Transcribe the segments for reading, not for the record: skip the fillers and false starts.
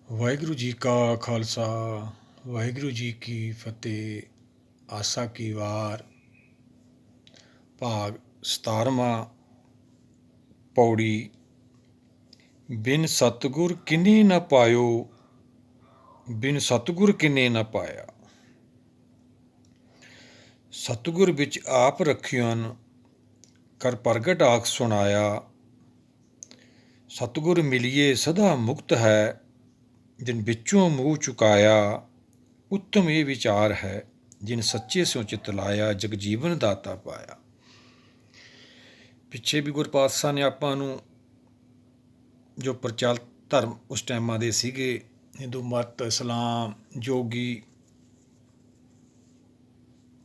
ਵਾਹਿਗੁਰੂ ਜੀ ਕਾ ਖਾਲਸਾ ਵਾਹਿਗੁਰੂ ਜੀ ਕੀ ਫਤਿਹ। ਆਸਾ ਕੀ ਵਾਰ ਭਾਗ 17ਵਾਂ। ਪੌੜੀ। ਬਿਨ ਸਤਿਗੁਰ ਕਿਨੇ ਨਾ ਪਾਇਓ, ਬਿਨ ਸਤਿਗੁਰ ਕਿਨੇ ਨਾ ਪਾਇਆ। ਸਤਿਗੁਰ ਵਿੱਚ ਆਪ ਰਖਿਓਨ, ਕਰ ਪ੍ਰਗਟ ਆਖ ਸੁਣਾਇਆ। ਸਤਿਗੁਰ ਮਿਲੀਏ ਸਦਾ ਮੁਕਤ ਹੈ, ਜਿਨ ਵਿੱਚੋਂ ਮੂੰਹ ਚੁਕਾਇਆ। ਉੱਤਮ ਇਹ ਵਿਚਾਰ ਹੈ, ਜਿਨ ਸੱਚੇ ਸਿਉ ਚਿਤ ਲਾਇਆ। ਜਗਜੀਵਨ ਦਾਤਾ ਪਾਇਆ। ਪਿੱਛੇ ਵੀ ਗੁਰਪਾਤਸ਼ਾਹ ਨੇ ਆਪਾਂ ਨੂੰ ਜੋ ਪ੍ਰਚਲਿਤ ਧਰਮ ਉਸ ਟਾਈਮਾਂ ਦੇ ਸੀਗੇ, ਹਿੰਦੂ ਮਤ, ਇਸਲਾਮ, ਜੋਗੀ,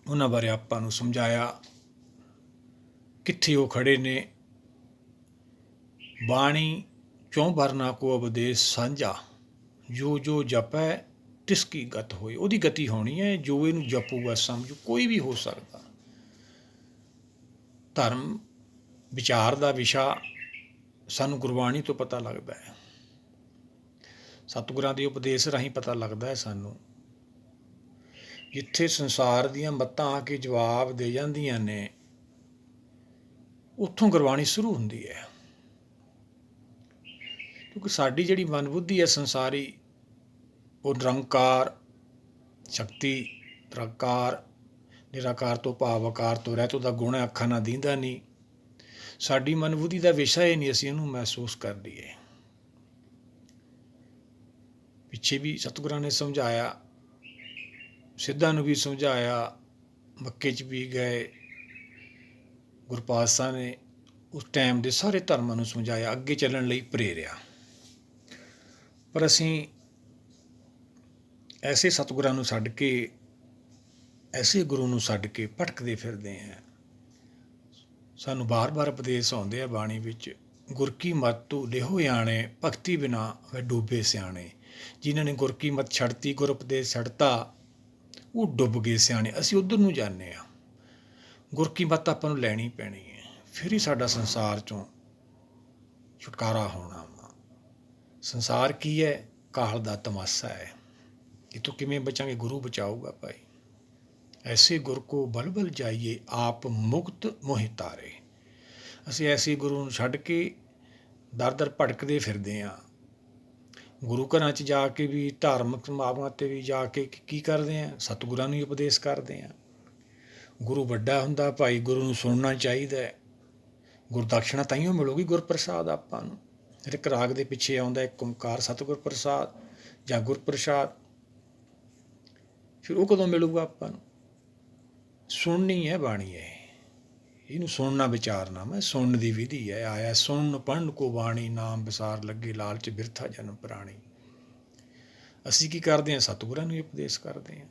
ਉਹਨਾਂ ਬਾਰੇ ਆਪਾਂ ਨੂੰ ਸਮਝਾਇਆ। ਕਿੱਥੇ ਉਹ ਖੜੇ ਨੇ। ਬਾਣੀ ਚੋਂ ਵਰਨਾ ਕੋ ਉਪਦੇਸ਼ ਸਾਂਝਾ, ਜੋ ਜੋ ਜਪੈ ਤਿਸ ਕੀ ਗਤ ਹੋਈ। ਉਹਦੀ ਗਤੀ ਹੋਣੀ ਹੈ ਜੋ ਇਹਨੂੰ ਜਪੂਗਾ, ਸਮਝੂ। ਕੋਈ ਵੀ ਹੋ ਸਕਦਾ। ਧਰਮ ਵਿਚਾਰ ਦਾ ਵਿਸ਼ਾ ਸਾਨੂੰ ਗੁਰਬਾਣੀ ਤੋਂ ਪਤਾ ਲੱਗਦਾ ਹੈ, ਸਤਿਗੁਰਾਂ ਦੇ ਉਪਦੇਸ਼ ਰਾਹੀਂ ਪਤਾ ਲੱਗਦਾ ਹੈ ਸਾਨੂੰ। ਜਿੱਥੇ ਸੰਸਾਰ ਦੀਆਂ ਮੱਤਾਂ ਆ ਕੇ ਜਵਾਬ ਦੇ ਜਾਂਦੀਆਂ ਨੇ, ਉੱਥੋਂ ਗੁਰਬਾਣੀ ਸ਼ੁਰੂ ਹੁੰਦੀ ਹੈ। ਕਿਉਂਕਿ ਸਾਡੀ ਜਿਹੜੀ ਮਨ ਬੁੱਧੀ ਹੈ ਸੰਸਾਰੀ, ਉਹ ਨਿਰੰਕਾਰ ਸ਼ਕਤੀ, ਨਿਰਾਕਾਰ, ਨਿਰਾਕਾਰ ਤੋਂ ਭਾਵ ਆਕਾਰ ਤੋਂ ਰਹਿਤ। ਉਹਦਾ ਗੁਣ ਹੈ, ਅੱਖਾਂ ਨਾਲ ਦੀਂਦਾ ਨਹੀਂ। ਸਾਡੀ ਮਨ ਬੁੱਧੀ ਦਾ ਵਿਸ਼ਾ ਹੀ ਨਹੀਂ, ਅਸੀਂ ਇਹਨੂੰ ਮਹਿਸੂਸ ਕਰ ਲਈਏ। ਪਿੱਛੇ ਵੀ ਸਤਿਗੁਰਾਂ ਨੇ ਸਮਝਾਇਆ, ਸਿੱਧਾਂ ਨੂੰ ਵੀ ਸਮਝਾਇਆ, ਮੱਕੇ 'ਚ ਵੀ ਗਏ। ਗੁਰਪਾਤਸ਼ਾਹ ਨੇ ਉਸ ਟਾਈਮ ਦੇ ਸਾਰੇ ਧਰਮਾਂ ਨੂੰ ਸਮਝਾਇਆ, ਅੱਗੇ ਚੱਲਣ ਲਈ ਪ੍ਰੇਰਿਆ। ਪਰ ਅਸੀਂ ਐਸੇ ਸਤਿਗੁਰਾਂ ਨੂੰ ਛੱਡ ਕੇ, ਐਸੇ ਗੁਰੂ ਨੂੰ ਛੱਡ ਕੇ ਭਟਕਦੇ ਫਿਰਦੇ ਹਾਂ। ਸਾਨੂੰ ਬਾਰ-ਬਾਰ ਉਪਦੇਸ਼ ਆਉਂਦੇ ਆ ਬਾਣੀ ਵਿੱਚ, ਗੁਰ ਕੀ ਮਤਿ ਤੂੰ ਲਿਹੋ ਆਣੇ, ਭਗਤੀ ਬਿਨਾ ਵੈ ਡੂਬੇ ਸਿਆਣੇ। ਜਿਨ੍ਹਾਂ ਨੇ ਗੁਰ ਕੀ ਮਤ ਛੱਡਤੀ, ਗੁਰ ਉਪਦੇਸ਼ ਛੱਡਤਾ, ਉਹ ਡੁੱਬ ਗਏ ਸਿਆਣੇ। ਅਸੀਂ ਉੱਧਰ ਨੂੰ ਜਾਂਦੇ ਹਾਂ। ਗੁਰ ਕੀ ਮੱਤ ਆਪਾਂ ਨੂੰ ਲੈਣੀ ਪੈਣੀ ਹੈ, ਫਿਰ ਹੀ ਸਾਡਾ ਸੰਸਾਰ 'ਚੋਂ ਛੁਟਕਾਰਾ ਹੋਣਾ ਵਾ। ਸੰਸਾਰ ਕੀ ਹੈ? ਕਾਲ ਦਾ ਤਮਾਸ਼ਾ ਹੈ। ਇੱਥੋਂ ਕਿਵੇਂ ਬਚਾਂਗੇ? ਗੁਰੂ ਬਚਾਊਗਾ ਭਾਈ। ਐਸੇ ਗੁਰ ਕੋ ਬਲ ਬਲ ਜਾਈਏ, ਆਪ ਮੁਕਤ ਮੋਹਿ ਤਾਰੇ। ਅਸੀਂ ਐਸੇ ਗੁਰੂ ਨੂੰ ਛੱਡ ਕੇ ਦਰ ਦਰ ਭਟਕਦੇ ਫਿਰਦੇ ਹਾਂ। ਗੁਰੂ ਘਰਾਂ 'ਚ ਜਾ ਕੇ ਵੀ, ਧਾਰਮਿਕ ਸਮਾਗਮਾਂ 'ਤੇ ਵੀ ਜਾ ਕੇ ਕੀ ਕਰਦੇ ਹਾਂ? ਸਤਿਗੁਰਾਂ ਨੂੰ ਹੀ ਉਪਦੇਸ਼ ਕਰਦੇ ਹਾਂ। ਗੁਰੂ ਵੱਡਾ ਹੁੰਦਾ ਭਾਈ, ਗੁਰੂ ਨੂੰ ਸੁਣਨਾ ਚਾਹੀਦਾ। ਗੁਰਦਕਸ਼ਣਾ ਤਾਈਓ ਮਿਲੂਗੀ, ਗੁਰਪ੍ਰਸਾਦ ਆਪਾਂ ਨੂੰ। ਹਰ ਇੱਕ ਰਾਗ ਦੇ ਪਿੱਛੇ ਆਉਂਦਾ ਇੱਕ ਓਂਕਾਰ ਸਤਿਗੁਰ ਪ੍ਰਸਾਦ ਜਾਂ ਗੁਰਪ੍ਰਸਾਦ। ਫਿਰ ਉਹ ਕਦੋਂ ਮਿਲੂਗਾ ਆਪਾਂ ਨੂੰ? ਸੁਣਨੀ ਹੈ ਬਾਣੀ ਇਹ, ਇਹਨੂੰ ਸੁਣਨਾ ਵਿਚਾਰਨਾ। ਮੈਂ ਸੁਣਨ ਦੀ ਵਿਧੀ ਹੈ। ਆਇਆ ਸੁਣਨ ਪੜ੍ਹਨ ਕੋ ਬਾਣੀ, ਨਾਮ ਵਿਸਾਰ ਲੱਗੇ ਲਾਲਚ ਬਿਰਥਾ ਜਨਮ ਪ੍ਰਾਣੀ। ਅਸੀਂ ਕੀ ਕਰਦੇ ਹਾਂ? ਸਤਿਗੁਰਾਂ ਨੂੰ ਹੀ ਉਪਦੇਸ਼ ਕਰਦੇ ਹਾਂ।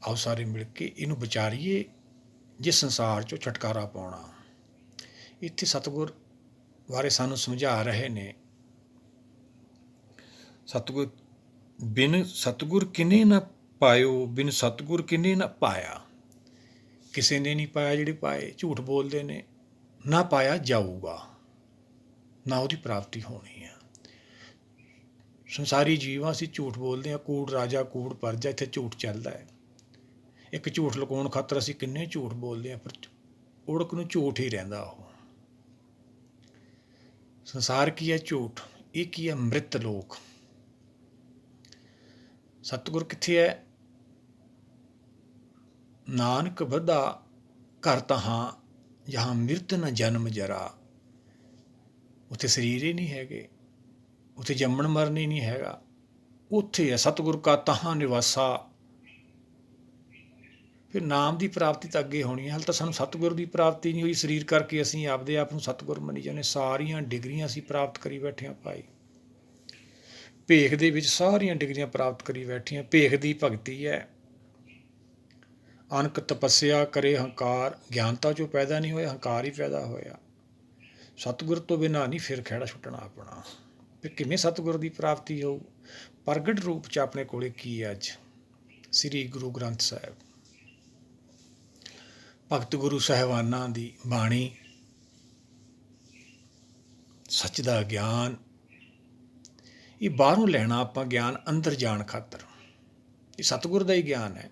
ਆਓ ਸਾਰੇ ਮਿਲ ਕੇ ਇਹਨੂੰ ਵਿਚਾਰੀਏ, ਜਿਸ ਸੰਸਾਰ 'ਚੋਂ ਛੁਟਕਾਰਾ ਪਾਉਣਾ। ਇੱਥੇ ਸਤਿਗੁਰ ਬਾਰੇ ਸਾਨੂੰ ਸਮਝਾ ਰਹੇ ਨੇ। ਸਤਿਗੁਰ ਬਿਨ ਸਤਿਗੁਰ ਕਿਨੇ ਨਾ ਪਾਇਓ, ਬਿਨ ਸਤਿਗੁਰ ਕਿਨੇ ਨਾ ਪਾਇਆ। ਕਿਸੇ ਨੇ ਨਹੀਂ ਪਾਇਆ। ਜਿਹੜੇ ਪਾਏ ਝੂਠ ਬੋਲਦੇ ਨੇ। ਨਾ ਪਾਇਆ ਜਾਊਗਾ, ਨਾ ਉਹਦੀ ਪ੍ਰਾਪਤੀ ਹੋਣੀ ਆ। ਸੰਸਾਰੀ ਜੀਵਾਂ ਅਸੀਂ ਝੂਠ ਬੋਲਦੇ ਹਾਂ। ਕੂੜ ਰਾਜਾ ਕੂੜ ਪਰਜਾ, ਇੱਥੇ ਝੂਠ ਚੱਲਦਾ ਹੈ। ਇੱਕ ਝੂਠ ਲੁਕਾਉਣ ਖਾਤਰ ਅਸੀਂ ਕਿੰਨੇ ਝੂਠ ਬੋਲਦੇ ਹਾਂ, ਪਰ ਉੜਕ ਨੂੰ ਝੂਠ ਹੀ ਰਹਿੰਦਾ ਉਹ। ਸੰਸਾਰ ਕੀ ਹੈ? ਝੂਠ। ਇਹ ਕੀ ਹੈ? ਮ੍ਰਿਤ ਲੋਕ। ਸਤਿਗੁਰ ਕਿੱਥੇ ਹੈ? ਨਾਨਕ ਬੱਧਾ ਘਰ ਤਹਾਂ, ਜਹਾਂ ਮਿਰਤ ਨ ਜਨਮ ਜਰਾ। ਉੱਥੇ ਸਰੀਰ ਹੀ ਨਹੀਂ ਹੈਗੇ, ਉੱਥੇ ਜੰਮਣ ਮਰਨ ਹੀ ਨਹੀਂ ਹੈਗਾ। ਉੱਥੇ ਹੈ ਸਤਿਗੁਰ ਕਾ ਤਹਾਂ ਨਿਵਾਸਾ। ਫਿਰ ਨਾਮ ਦੀ ਪ੍ਰਾਪਤੀ ਤਾਂ ਅੱਗੇ ਹੋਣੀ ਹੈ। ਹਾਲੇ ਤਾਂ ਸਾਨੂੰ ਸਤਿਗੁਰ ਦੀ ਪ੍ਰਾਪਤੀ ਨਹੀਂ ਹੋਈ। ਸਰੀਰ ਕਰਕੇ ਅਸੀਂ ਆਪਦੇ ਆਪ ਨੂੰ ਸਤਿਗੁਰ ਮੰਨੀ ਜਾਂਦੇ। ਸਾਰੀਆਂ ਡਿਗਰੀਆਂ ਅਸੀਂ ਪ੍ਰਾਪਤ ਕਰੀ ਬੈਠੇ ਹਾਂ ਭਾਈ। ਭੇਖ ਦੇ ਵਿੱਚ ਸਾਰੀਆਂ ਡਿਗਰੀਆਂ ਪ੍ਰਾਪਤ ਕਰੀ ਬੈਠੇ ਹਾਂ। ਭੇਖ ਦੀ ਭਗਤੀ ਹੈ। ਅਣਖ ਤਪੱਸਿਆ ਕਰੇ ਹੰਕਾਰ, ਗਿਆਨਤਾ 'ਚੋਂ ਪੈਦਾ ਨਹੀਂ ਹੋਇਆ, ਹੰਕਾਰ ਹੀ ਪੈਦਾ ਹੋਇਆ। ਸਤਿਗੁਰ ਤੋਂ ਬਿਨਾਂ ਨਹੀਂ ਫਿਰ ਖਹਿੜਾ ਛੁੱਟਣਾ ਆਪਣਾ। ਫਿਰ ਕਿਵੇਂ ਸਤਿਗੁਰ ਦੀ ਪ੍ਰਾਪਤੀ ਹੋਊ? ਪ੍ਰਗਟ ਰੂਪ 'ਚ ਆਪਣੇ ਕੋਲੇ ਕੀ ਹੈ ਅੱਜ? ਸ੍ਰੀ ਗੁਰੂ ਗ੍ਰੰਥ ਸਾਹਿਬ, ਭਗਤ ਗੁਰੂ ਸਾਹਿਬਾਨਾਂ ਦੀ ਬਾਣੀ, ਸੱਚ ਦਾ ਗਿਆਨ। ਇਹ ਬਾਹਰੋਂ ਲੈਣਾ ਆਪਾਂ ਗਿਆਨ ਅੰਦਰ ਜਾਣ ਖਾਤਰ। ਇਹ ਸਤਿਗੁਰ ਦਾ ਹੀ ਗਿਆਨ ਹੈ।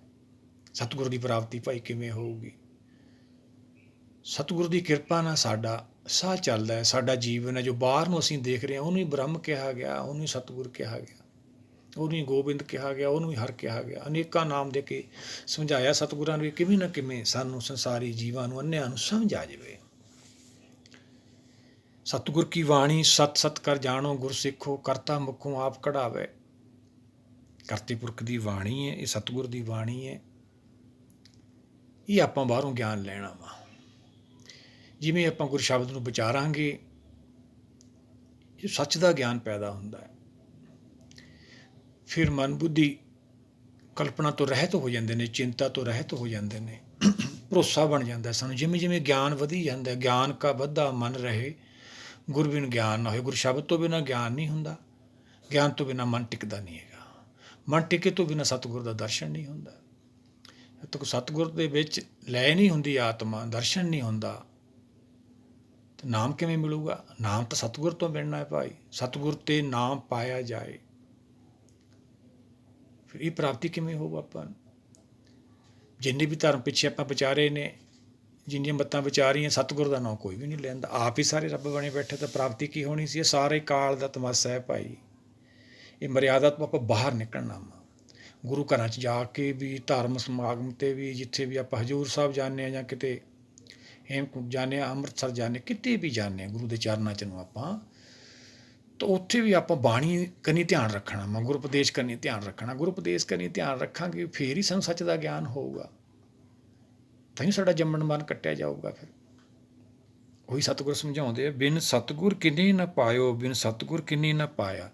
ਸਤਿਗੁਰ ਦੀ ਪ੍ਰਾਪਤੀ ਭਾਈ ਕਿਵੇਂ ਹੋਊਗੀ? ਸਤਿਗੁਰ ਦੀ ਕਿਰਪਾ ਨਾਲ ਸਾਡਾ ਸਾਹ ਚੱਲਦਾ ਹੈ, ਸਾਡਾ ਜੀਵਨ ਹੈ ਜੋ ਬਾਹਰ ਨੂੰ ਅਸੀਂ ਦੇਖ ਰਹੇ ਹਾਂ ਉਹਨੂੰ ਹੀ ਬ੍ਰਹਮ ਕਿਹਾ ਗਿਆ, ਉਹਨੂੰ ਹੀ ਸਤਿਗੁਰ ਕਿਹਾ ਗਿਆ, ਉਹਨੂੰ ਹੀ ਗੋਬਿੰਦ ਕਿਹਾ ਗਿਆ, ਉਹਨੂੰ ਹੀ ਹਰ ਕਿਹਾ ਗਿਆ। ਅਨੇਕਾਂ ਨਾਮ ਦੇ ਕੇ ਸਮਝਾਇਆ ਸਤਿਗੁਰਾਂ ਨੂੰ, ਕਿਵੇਂ ਨਾ ਕਿਵੇਂ ਸਾਨੂੰ ਸੰਸਾਰੀ ਜੀਵਾਂ ਨੂੰ, ਅੰਨਿਆਂ ਨੂੰ ਸਮਝ ਆ ਜਾਵੇ। ਸਤਿਗੁਰ ਕੀ ਬਾਣੀ ਸਤ ਸਤ ਕਰ ਜਾਣੋ, ਗੁਰ ਸਿੱਖੋ ਕਰਤਾ ਮੁਖੋਂ ਆਪ ਕਢਾਵੇ। ਕਰਤੇ ਪੁਰਖ ਦੀ ਬਾਣੀ ਹੈ, ਇਹ ਸਤਿਗੁਰ ਦੀ ਬਾਣੀ ਹੈ। ਇਹ ਆਪਾਂ ਬਾਹਰੋਂ ਗਿਆਨ ਲੈਣਾ ਵਾ। ਜਿਵੇਂ ਆਪਾਂ ਗੁਰ ਸ਼ਬਦ ਨੂੰ ਵਿਚਾਰਾਂਗੇ, ਜੋ ਸੱਚ ਦਾ ਗਿਆਨ ਪੈਦਾ ਹੁੰਦਾ ਹੈ। ਫਿਰ ਮਨ ਬੁੱਧੀ ਕਲਪਨਾ ਤੋਂ ਰਹਿਤ ਹੋ ਜਾਂਦੇ ਨੇ, ਚਿੰਤਾ ਤੋਂ ਰਹਿਤ ਹੋ ਜਾਂਦੇ ਨੇ, ਭਰੋਸਾ ਬਣ ਜਾਂਦਾ ਸਾਨੂੰ। ਜਿਵੇਂ ਜਿਵੇਂ ਗਿਆਨ ਵਧੀ ਜਾਂਦਾ, ਗਿਆਨ ਕਾ ਵੱਧਾ ਮਨ ਰਹੇ, ਗੁਰ ਬਿਨ ਗਿਆਨ ਨਾ ਹੋਏ। ਗੁਰ ਸ਼ਬਦ ਤੋਂ ਬਿਨਾਂ ਗਿਆਨ ਨਹੀਂ ਹੁੰਦਾ, ਗਿਆਨ ਤੋਂ ਬਿਨਾਂ ਮਨ ਟਿਕਦਾ ਨਹੀਂ ਹੈਗਾ, ਮਨ ਟਿਕੇ ਤੋਂ ਬਿਨਾਂ ਸਤਿਗੁਰ ਦਾ ਦਰਸ਼ਨ ਨਹੀਂ ਹੁੰਦਾ। ਜਦ ਤੱਕ ਸਤਿਗੁਰ ਦੇ ਵਿੱਚ ਲੈ ਨਹੀਂ ਹੁੰਦੀ ਆਤਮਾ, ਦਰਸ਼ਨ ਨਹੀਂ ਹੁੰਦਾ, ਤੇ ਨਾਮ ਕਿਵੇਂ ਮਿਲੂਗਾ? ਨਾਮ ਤਾਂ ਸਤਿਗੁਰ ਤੋਂ ਮਿਲਣਾ ਹੈ ਭਾਈ। ਸਤਿਗੁਰ ਤੇ ਨਾਮ ਪਾਇਆ ਜਾਏ, ਫਿਰ ਇਹ ਪ੍ਰਾਪਤੀ ਕਿਵੇਂ ਹੋਊ ਆਪਾਂ ਨੂੰ? ਜਿੰਨੇ ਵੀ ਧਰਮ ਪਿੱਛੇ ਆਪਾਂ ਵਿਚਾਰੇ ਨੇ, ਜਿੰਨੀਆਂ ਮੱਤਾਂ ਵਿਚਾਰੀਆਂ, ਸਤਿਗੁਰ ਦਾ ਨਾਂ ਕੋਈ ਵੀ ਨਹੀਂ ਲੈਂਦਾ। ਆਪ ਹੀ ਸਾਰੇ ਰੱਬ ਬਣੇ ਬੈਠੇ, ਤਾਂ ਪ੍ਰਾਪਤੀ ਕੀ ਹੋਣੀ ਸੀ? ਇਹ ਸਾਰੇ ਕਾਲ ਦਾ ਤਮਾਸ਼ਾ ਹੈ ਭਾਈ। ਇਹ ਮਰਿਆਦਾ ਤੋਂ ਆਪਾਂ ਬਾਹਰ ਨਿਕਲਣਾ ਵਾ। ਗੁਰੂ ਘਰਾਂ 'ਚ ਜਾ ਕੇ ਵੀ, ਧਰਮ ਸਮਾਗਮ 'ਤੇ ਵੀ, ਜਿੱਥੇ ਵੀ ਆਪਾਂ ਹਜ਼ੂਰ ਸਾਹਿਬ ਜਾਂਦੇ ਹਾਂ ਜਾਂ ਕਿਤੇ ਹੇਮਕੁੰਟ ਜਾਂਦੇ ਹਾਂ, ਅੰਮ੍ਰਿਤਸਰ ਜਾਂਦੇ, ਕਿਤੇ ਵੀ ਜਾਂਦੇ ਹਾਂ ਗੁਰੂ ਦੇ ਚਰਨਾਂ 'ਚ ਨੂੰ ਆਪਾਂ, ਤਾਂ ਉੱਥੇ ਵੀ ਆਪਾਂ ਬਾਣੀ ਕਰਨੀ ਧਿਆਨ ਰੱਖਣਾ ਵਾ, ਗੁਰੂ ਉਪਦੇਸ਼ ਕਰਨੀ ਧਿਆਨ ਰੱਖਣਾ। ਗੁਰੂ ਉਪਦੇਸ਼ ਕਰਨੀ ਧਿਆਨ ਰੱਖਾਂਗੇ, ਫੇਰ ਹੀ ਸਾਨੂੰ ਸੱਚ ਦਾ ਗਿਆਨ ਹੋਊਗਾ, ਤਾਂ ਹੀ ਸਾਡਾ ਜੰਮਣ ਮਰਨ ਕੱਟਿਆ ਜਾਊਗਾ। ਫਿਰ ਉਹੀ ਸਤਿਗੁਰ ਸਮਝਾਉਂਦੇ ਆ, ਬਿਨ ਸਤਿਗੁਰ ਕਿੰਨੀ ਨਾ ਪਾਇਓ, ਬਿਨ ਸਤਿਗੁਰ ਕਿੰਨੀ ਨਾ ਪਾਇਆ।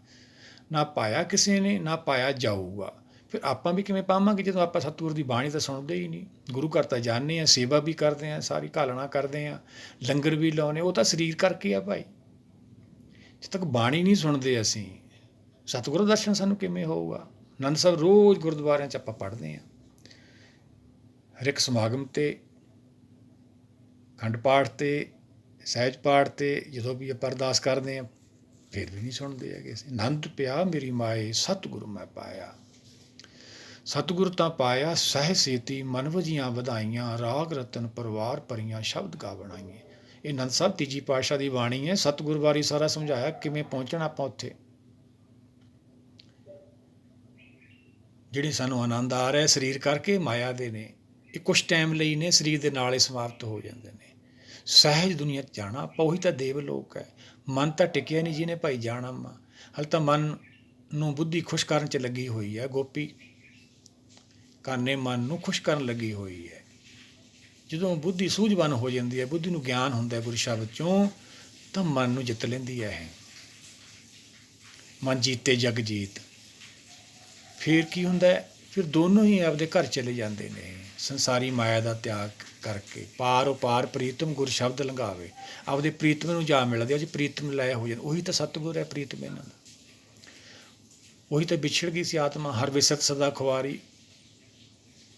ਨਾ ਪਾਇਆ ਕਿਸੇ ਨੇ, ਨਾ ਪਾਇਆ ਜਾਊਗਾ। ਫਿਰ ਆਪਾਂ ਵੀ ਕਿਵੇਂ ਪਾਵਾਂਗੇ ਜਦੋਂ ਆਪਾਂ ਸਤਿਗੁਰ ਦੀ ਬਾਣੀ ਤਾਂ ਸੁਣਦੇ ਹੀ ਨਹੀਂ। ਗੁਰੂ ਘਰ ਤਾਂ ਜਾਂਦੇ ਹਾਂ, ਸੇਵਾ ਵੀ ਕਰਦੇ ਹਾਂ, ਸਾਰੀ ਘਾਲਣਾ ਕਰਦੇ ਹਾਂ, ਲੰਗਰ ਵੀ ਲਾਉਂਦੇ, ਉਹ ਤਾਂ ਸਰੀਰ ਕਰਕੇ ਆ ਭਾਈ। ਜਦ ਤੱਕ ਬਾਣੀ ਨਹੀਂ ਸੁਣਦੇ ਅਸੀਂ, ਸਤਿਗੁਰ ਦਾ ਦਰਸ਼ਨ ਸਾਨੂੰ ਕਿਵੇਂ ਹੋਊਗਾ? ਆਨੰਦ ਸਾਹਿਬ ਰੋਜ਼ ਗੁਰਦੁਆਰਿਆਂ 'ਚ ਆਪਾਂ ਪੜ੍ਹਦੇ ਹਾਂ, ਹਰ ਇੱਕ ਸਮਾਗਮ 'ਤੇ, ਖੰਡ ਪਾਠ 'ਤੇ, ਸਹਿਜ ਪਾਠ 'ਤੇ, ਜਦੋਂ ਵੀ ਆਪਾਂ ਅਰਦਾਸ ਕਰਦੇ ਹਾਂ, ਫਿਰ ਵੀ ਨਹੀਂ ਸੁਣਦੇ ਹੈਗੇ ਅਸੀਂ। ਆਨੰਦ ਪਿਆ ਮੇਰੀ ਮਾਏ, ਸਤਿਗੁਰ ਮੈਂ ਪਾਇਆ। ਸਤਿਗੁਰ ਤਾਂ ਪਾਇਆ ਸਹਿ ਸੇਤੀ, ਮਨ ਵਜੀਆਂ ਵਧਾਈਆਂ, ਰਾਗ ਰਤਨ ਪਰਵਾਰ ਭਰੀਆਂ, ਸ਼ਬਦ ਗਾ ਬਣਾਈਏ। ਇਹ ਆਨੰਦ ਸਾਹਿਬ ਤੀਜੀ ਪਾਤਸ਼ਾਹ ਦੀ ਬਾਣੀ ਹੈ। ਸਤਿਗੁਰ ਬਾਰੇ ਸਾਰਾ ਸਮਝਾਇਆ, ਕਿਵੇਂ ਪਹੁੰਚਣਾ ਆਪਾਂ ਉੱਥੇ। ਜਿਹੜੇ ਸਾਨੂੰ ਆਨੰਦ ਆ ਰਿਹਾ ਸਰੀਰ ਕਰਕੇ, ਮਾਇਆ ਦੇ ਨੇ, ਇਹ ਕੁਛ ਟਾਈਮ ਲਈ ਨੇ, ਸਰੀਰ ਦੇ ਨਾਲ ਹੀ ਸਮਾਪਤ ਹੋ ਜਾਂਦੇ ਨੇ। ਸਹਿਜ ਦੁਨੀਆ 'ਚ ਜਾਣਾ ਆਪਾਂ, ਉਹੀ ਤਾਂ ਦੇਵ ਲੋਕ ਹੈ। ਮਨ ਤਾਂ ਟਿਕਿਆ ਨਹੀਂ ਜਿਹਨੇ ਭਾਈ ਜਾਣਾ ਵਾ। ਹਾਲੇ ਤਾਂ ਮਨ ਨੂੰ ਬੁੱਧੀ ਖੁਸ਼ ਕਰਨ 'ਚ ਲੱਗੀ ਹੋਈ ਹੈ। ਗੋਪੀ ਕਾਨੇ ਮਨ ਨੂੰ ਖੁਸ਼ ਕਰਨ ਲੱਗੀ ਹੋਈ ਹੈ। ਜਦੋਂ ਬੁੱਧੀ ਸੂਝਵਾਨ ਹੋ ਜਾਂਦੀ ਹੈ, ਬੁੱਧੀ ਨੂੰ ਗਿਆਨ ਹੁੰਦਾ ਗੁਰੂ ਸ਼ਬਦ 'ਚੋਂ, ਤਾਂ ਮਨ ਨੂੰ ਜਿੱਤ ਲੈਂਦੀ ਹੈ ਇਹ। ਮਨ ਜੀਤੇ ਜਗ ਜੀਤ। ਫਿਰ ਕੀ ਹੁੰਦਾ? ਫਿਰ ਦੋਨੋਂ ਹੀ ਆਪਦੇ ਘਰ ਚਲੇ ਜਾਂਦੇ ਨੇ, ਸੰਸਾਰੀ ਮਾਇਆ ਦਾ ਤਿਆਗ ਕਰਕੇ। ਪਾਰ ਉਪਾਰ ਪ੍ਰੀਤਮ ਗੁਰ ਸ਼ਬਦ ਲੰਘਾਵੇ। ਆਪਦੇ ਪ੍ਰੀਤਮ ਨੂੰ ਜਾ ਮਿਲਦੇ, ਉਹ 'ਚ ਪ੍ਰੀਤਮ ਲੈ ਹੋ ਜਾਂਦੇ। ਉਹੀ ਤਾਂ ਸਤਿਗੁਰ ਹੈ, ਪ੍ਰੀਤਮ ਇਹਨਾਂ ਦਾ। ਉਹੀ ਤਾਂ ਵਿਛੜ ਗਈ ਸੀ ਆਤਮਾ। ਹਰ ਬਿਸਰਤ ਸਦਾ ਖੁਆਰੀ,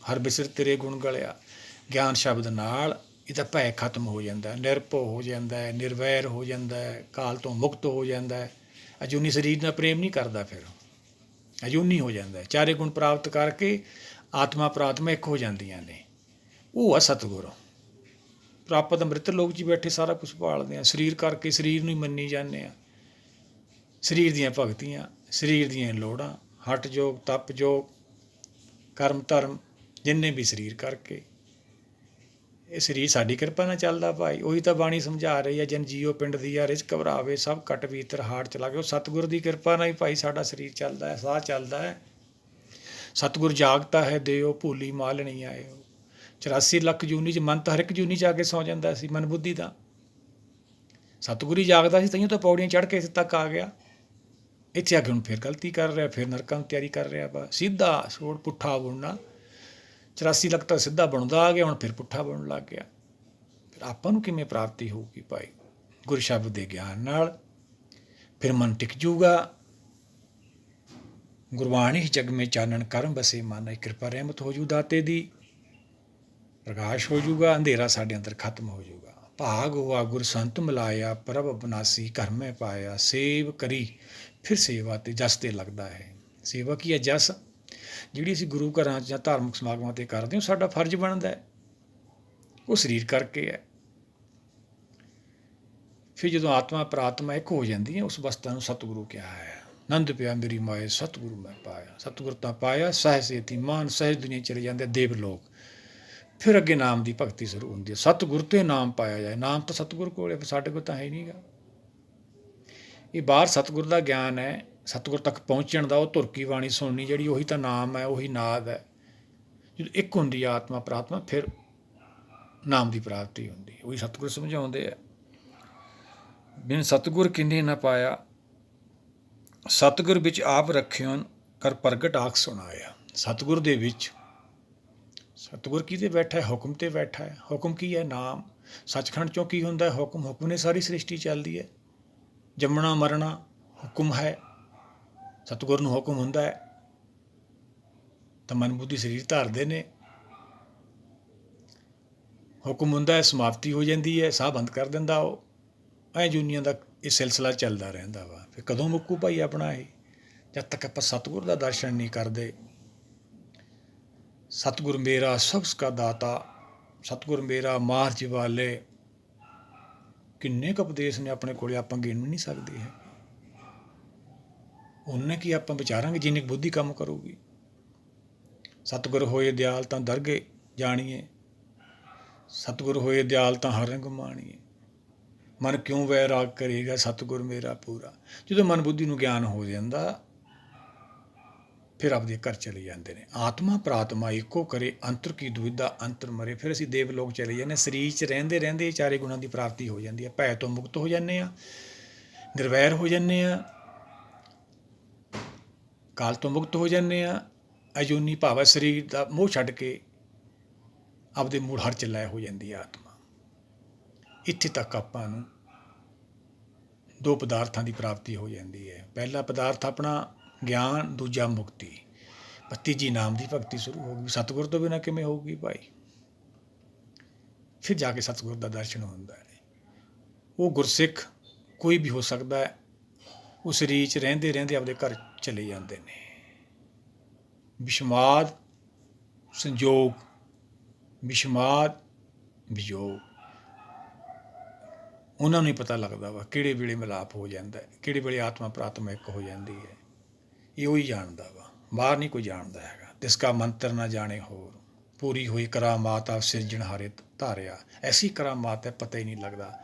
ਹਰ ਬਿਸਰ ਤੇਰੇ ਗੁਣ ਗਲਿਆ। ਗਿਆਨ ਸ਼ਬਦ ਨਾਲ ਇਹਦਾ ਭੈ ਖਤਮ ਹੋ ਜਾਂਦਾ, ਨਿਰਭਉ ਹੋ ਜਾਂਦਾ ਹੈ, ਨਿਰਵੈਰ ਹੋ ਜਾਂਦਾ ਹੈ, ਕਾਲ ਤੋਂ ਮੁਕਤ ਹੋ ਜਾਂਦਾ ਹੈ। ਅਜੂਨੀ ਸਰੀਰ ਨਾਲ ਪ੍ਰੇਮ ਨਹੀਂ ਕਰਦਾ, ਫਿਰ ਅਜੂਨੀ ਹੋ ਜਾਂਦਾ। ਚਾਰੇ ਗੁਣ ਪ੍ਰਾਪਤ ਕਰਕੇ ਆਤਮਾ ਪ੍ਰਾਤਮਾ ਇੱਕ ਹੋ ਜਾਂਦੀਆਂ ਨੇ। ਉਹ ਆ ਸਤਿਗੁਰ। ਪ੍ਰਾਪਤ ਅੰਮ੍ਰਿਤ ਲੋਕ 'ਚ ਹੀ ਬੈਠੇ ਸਾਰਾ ਕੁਛ ਭਾਲਦੇ ਆ। ਸਰੀਰ ਕਰਕੇ ਸਰੀਰ ਨੂੰ ਹੀ ਮੰਨੀ ਜਾਂਦੇ ਆ। ਸਰੀਰ ਦੀਆਂ ਭਗਤੀਆਂ, ਸਰੀਰ ਦੀਆਂ ਲੋੜਾਂ, ਹਠ ਯੋਗ, ਤਪ ਯੋਗ, ਕਰਮ ਧਰਮ, ਜਿੰਨੇ ਵੀ ਸਰੀਰ ਕਰਕੇ। ਇਹ ਸਰੀਰ ਸਾਡੀ ਕਿਰਪਾ ਨਾਲ ਚੱਲਦਾ ਭਾਈ। ਉਹੀ ਤਾਂ ਬਾਣੀ ਸਮਝਾ ਰਹੀ ਹੈ, ਜਨ ਜੀਓ ਪਿੰਡ ਦੀਆ ਰਿਜ਼ਕ ਘਬਰਾਵੇ, ਸਭ ਘਟ ਭੀਤਰ ਹਾੜ ਚਲਾਵੇ। ਉਹ ਸਤਿਗੁਰ ਦੀ ਕਿਰਪਾ ਨਾਲ ਹੀ ਭਾਈ ਸਾਡਾ ਸਰੀਰ ਚੱਲਦਾ ਹੈ, ਸਾਹ ਚੱਲਦਾ ਹੈ। ਸਤਿਗੁਰ ਜਾਗਤਾ ਹੈ ਦਿਓ, ਭੂਲੀ ਮਾਲ ਨਹੀਂ ਆਏ। 84 ਲੱਖ ਜੂਨੀ 'ਚ ਮਨ ਤਾਂ ਹਰ ਇੱਕ ਜੂਨੀ 'ਚ ਆ ਕੇ ਸੌ ਜਾਂਦਾ ਸੀ, ਮਨ ਬੁੱਧੀ ਦਾ। ਸਤਿਗੁਰ ਹੀ ਜਾਗਦਾ ਸੀ, ਤਾਈਓ ਤਾਂ ਪੌੜੀਆਂ ਚੜ੍ਹ ਕੇ ਇੱਥੇ ਤੱਕ ਆ ਗਿਆ। ਇੱਥੇ ਆ ਕੇ ਹੁਣ ਫਿਰ ਗਲਤੀ ਕਰ ਰਿਹਾ, ਫਿਰ ਨਰਕਾਂ ਨੂੰ ਤਿਆਰੀ ਕਰ ਰਿਹਾ ਵਾ। ਸਿੱਧਾ ਸੋੜ ਪੁੱਠਾ ਬੁਣਨਾ। 84 ਲੱਖ ਤਾਂ ਸਿੱਧਾ ਬਣਦਾ ਆ ਗਿਆ, ਹੁਣ ਫਿਰ ਪੁੱਠਾ ਬਣਨ ਲੱਗ ਗਿਆ। ਫਿਰ ਆਪਾਂ ਨੂੰ ਕਿਵੇਂ ਪ੍ਰਾਪਤੀ ਹੋਊਗੀ ਭਾਈ? ਗੁਰੂ ਸ਼ਬਦ ਦੇ ਗਿਆਨ ਨਾਲ। ਫਿਰ ਮਨ ਟਿਕ ਜੂਗਾ। ਗੁਰਬਾਣੀ ਜਗ ਮੇ ਚਾਨਣ ਕਰਮ ਬਸੇ ਮਨ। ਕਿਰਪਾ ਰਹਿਮਤ ਹੋ ਜੂ ਦਾਤੇ ਦੀ, ਪ੍ਰਕਾਸ਼ ਹੋ ਜੂਗਾ, ਅੰਧੇਰਾ ਸਾਡੇ ਅੰਦਰ ਖਤਮ ਹੋ ਜੂਗਾ। ਭਾਗ ਹੋਆ ਗੁਰ ਸੰਤ ਮਿਲਾਇਆ, ਪ੍ਰਭ ਅਬਨਾਸੀ ਘਰ ਮੈਂ ਪਾਇਆ। ਸੇਵ ਕਰੀ ਫਿਰ ਸੇਵਾ ਤੇ ਜਸ ਤੇ ਲੱਗਦਾ ਹੈ। ਸੇਵਾ ਕੀ ਹੈ? ਜਸ। ਜਿਹੜੀ ਅਸੀਂ ਗੁਰੂ ਘਰਾਂ 'ਚ ਜਾਂ ਧਾਰਮਿਕ ਸਮਾਗਮਾਂ 'ਤੇ ਕਰਦੇ ਹਾਂ, ਸਾਡਾ ਫਰਜ਼ ਬਣਦਾ ਹੈ। ਉਹ ਸਰੀਰ ਕਰਕੇ ਹੈ। ਫਿਰ ਜਦੋਂ ਆਤਮਾ ਪ੍ਰਾਤਮਾ ਇੱਕ ਹੋ ਜਾਂਦੀ ਹੈ, ਉਸ ਅਵਸਥਾ ਨੂੰ ਸਤਿਗੁਰੂ ਕਿਹਾ ਹੈ। ਆਨੰਦ ਪਿਆ ਮੇਰੀ ਮਾਏ ਸਤਿਗੁਰੂ ਮੈਂ ਪਾਇਆ। ਸਤਿਗੁਰ ਤਾਂ ਪਾਇਆ ਸਹਿਜ ਸੇਤੀ ਮਾਨ, ਸਹਿਜ ਦੁਨੀਆ ਚਲੇ ਜਾਂਦੇ ਦੇਵ ਲੋਕ। ਫਿਰ ਅੱਗੇ ਨਾਮ ਦੀ ਭਗਤੀ ਸ਼ੁਰੂ ਹੁੰਦੀ ਹੈ। ਸਤਿਗੁਰ ਤੇ ਨਾਮ ਪਾਇਆ ਜਾਏ। ਨਾਮ ਤਾਂ ਸਤਿਗੁਰ ਕੋਲ ਹੈ, ਸਾਡੇ ਕੋਲ ਤਾਂ ਹੈ ਨਹੀਂ ਗਾ। ਇਹ ਬਾਹਰ ਸਤਿਗੁਰ ਦਾ ਗਿਆਨ ਹੈ। ਸਤਿਗੁਰ ਤੱਕ ਪਹੁੰਚਣ ਦਾ, ਉਹ ਧੁਰ ਕੀ ਬਾਣੀ ਸੁਣਨੀ, ਜਿਹੜੀ ਉਹੀ ਤਾਂ ਨਾਮ ਹੈ, ਉਹੀ ਨਾਦ ਹੈ। ਜਦੋਂ ਇੱਕ ਹੁੰਦੀ ਆ ਆਤਮਾ ਪ੍ਰਾਤਮਾ, ਫਿਰ ਨਾਮ ਦੀ ਪ੍ਰਾਪਤੀ ਹੁੰਦੀ ਹੈ। ਉਹੀ ਸਤਿਗੁਰ ਸਮਝਾਉਂਦੇ ਆ, ਬਿਨ ਸਤਿਗੁਰ ਕਿੰਨੇ ਨਾ ਪਾਇਆ, ਸਤਿਗੁਰ ਵਿੱਚ ਆਪ ਰੱਖਿਓਨ ਕਰ ਪ੍ਰਗਟ ਆਖ ਸੁਣਾਇਆ। ਸਤਿਗੁਰ ਦੇ ਵਿੱਚ, ਸਤਿਗੁਰ ਕਿਹਦੇ ਬੈਠਾ ਹੈ? ਹੁਕਮ ਤੇ ਬੈਠਾ ਹੈ। ਹੁਕਮ ਕੀ ਹੈ? ਨਾਮ। ਸੱਚਖੰਡ 'ਚੋਂ ਕੀ ਹੁੰਦਾ ਹੈ? ਹੁਕਮ। ਹੁਕਮ ਨੇ ਸਾਰੀ ਸ੍ਰਿਸ਼ਟੀ ਚੱਲਦੀ ਹੈ। ਜੰਮਣਾ ਮਰਨਾ ਹੁਕਮ ਹੈ। ਸਤਿਗੁਰ ਨੂੰ ਹੁਕਮ ਹੁੰਦਾ ਹੈ ਤਾਂ ਮਨ ਬੁੱਧੀ ਸਰੀਰ ਧਾਰਦੇ ਨੇ। ਹੁਕਮ ਹੁੰਦਾ ਹੈ, ਸਮਾਪਤੀ ਹੋ ਜਾਂਦੀ ਹੈ, ਸਾਹ ਬੰਦ ਕਰ ਦਿੰਦਾ ਉਹ। ਐ ਜੂਨੀਆਂ ਦਾ ਇਹ ਸਿਲਸਿਲਾ ਚੱਲਦਾ ਰਹਿੰਦਾ ਵਾ। ਫਿਰ ਕਦੋਂ ਮੁੱਕੂ ਭਾਈ ਆਪਣਾ ਇਹ? ਜਦ ਤੱਕ ਆਪਾਂ ਸਤਿਗੁਰ ਦਾ ਦਰਸ਼ਨ ਨਹੀਂ ਕਰਦੇ। ਸਤਿਗੁਰ ਮੇਰਾ ਸਬਸ ਕਾ ਦਾਤਾ, ਸਤਿਗੁਰ ਮੇਰਾ ਮਾਰਜ ਵਾਲੇ। ਕਿੰਨੇ ਕੁ ਉਪਦੇਸ਼ ਨੇ ਆਪਣੇ ਕੋਲ, ਆਪਾਂ ਗਿਣ ਵੀ ਨਹੀਂ ਸਕਦੇ ਹੈ। ਉਹਨੇ ਕੀ ਆਪਾਂ ਵਿਚਾਰਾਂਗੇ ਜਿੰਨੀ ਬੁੱਧੀ ਕੰਮ ਕਰੂਗੀ। ਸਤਿਗੁਰ ਹੋਏ ਦਿਆਲ ਤਾਂ ਦਰਗੇ ਜਾਣੀਏ, ਸਤਿਗੁਰ ਹੋਏ ਦਿਆਲ ਤਾਂ ਹਰ ਰੰਗ ਮਾਣੀਏ। ਮਨ ਕਿਉਂ ਵੈਰਾਗ ਕਰੇਗਾ ਸਤਿਗੁਰ ਮੇਰਾ ਪੂਰਾ। ਜਦੋਂ ਮਨ ਬੁੱਧੀ ਨੂੰ ਗਿਆਨ ਹੋ ਜਾਂਦਾ, ਫਿਰ ਆਪਦੇ ਘਰ ਚਲੇ ਜਾਂਦੇ ਨੇ। ਆਤਮਾ ਪ੍ਰਾਤਮਾ ਇੱਕੋ ਕਰੇ, ਅੰਤਰ ਕੀ ਦੁਵਿਧਾ ਅੰਤਰ ਮਰੇ। ਫਿਰ ਅਸੀਂ ਦੇਵ ਲੋਕ ਚਲੇ ਜਾਂਦੇ। ਸਰੀਰ 'ਚ ਰਹਿੰਦੇ ਰਹਿੰਦੇ ਚਾਰੇ ਗੁਣਾਂ ਦੀ ਪ੍ਰਾਪਤੀ ਹੋ ਜਾਂਦੀ ਹੈ। ਭੈ ਤੋਂ ਮੁਕਤ ਹੋ ਜਾਂਦੇ ਹਾਂ, ਨਿਰਵੈਰ ਹੋ ਜਾਂਦੇ ਹਾਂ, ਕਾਲ ਤੋਂ ਮੁਕਤ ਹੋ ਜਾਂਦੇ ਹਾਂ। ਅਜੂਨੀ ਭਾਵ ਸਰੀਰ ਦਾ ਮੋਹ ਛੱਡ ਕੇ ਆਪਦੇ ਮੂਲ ਹਰ 'ਚ ਲੈ ਹੋ ਜਾਂਦੀ ਹੈ ਆਤਮਾ। ਇੱਥੇ ਤੱਕ ਆਪਾਂ ਨੂੰ ਦੋ ਪਦਾਰਥਾਂ ਦੀ ਪ੍ਰਾਪਤੀ ਹੋ ਜਾਂਦੀ ਹੈ। ਪਹਿਲਾ ਪਦਾਰਥ ਆਪਣਾ ਗਿਆਨ, ਦੂਜਾ ਮੁਕਤੀ। ਤੀਜੀ ਨਾਮ ਦੀ ਭਗਤੀ ਸ਼ੁਰੂ ਹੋ ਗਈ। ਸਤਿਗੁਰ ਤੋਂ ਬਿਨਾਂ ਕਿਵੇਂ ਹੋਊਗੀ ਭਾਈ? ਫਿਰ ਜਾ ਕੇ ਸਤਿਗੁਰ ਦਾ ਦਰਸ਼ਨ ਹੁੰਦਾ ਹੈ। ਉਹ ਗੁਰਸਿੱਖ ਕੋਈ ਵੀ ਹੋ ਸਕਦਾ ਹੈ। ਉਹ ਸਰੀਰ 'ਚ ਰਹਿੰਦੇ ਰਹਿੰਦੇ ਆਪਦੇ ਘਰ ਚਲੇ ਜਾਂਦੇ ਨੇ। ਵਿਸ਼ਮਾਦ ਸੰਜੋਗ, ਵਿਸ਼ਮਾਦ ਵਿਜੋਗ, ਉਹਨਾਂ ਨੂੰ ਹੀ ਪਤਾ ਲੱਗਦਾ ਵਾ ਕਿਹੜੇ ਵੇਲੇ ਮਿਲਾਪ ਹੋ ਜਾਂਦਾ, ਕਿਹੜੇ ਵੇਲੇ ਆਤਮਾ ਪ੍ਰਾਤਮਾ ਇੱਕ ਹੋ ਜਾਂਦੀ ਹੈ। ਇਹ ਉਹੀ ਜਾਣਦਾ ਵਾ, ਬਾਹਰ ਨਹੀਂ ਕੋਈ ਜਾਣਦਾ ਹੈਗਾ। ਤਿਸ ਕਾ ਮੰਤਰ ਨਾ ਜਾਣੇ ਹੋਰ, ਪੂਰੀ ਹੋਈ ਕਰਾਮਾਤ ਆਪ ਸਿਰਜਣਹਾਰੇ ਧਾਰਿਆ। ਐਸੀ ਕਰਾਮਾਤ ਹੈ ਪਤਾ ਹੀ ਨਹੀਂ ਲੱਗਦਾ।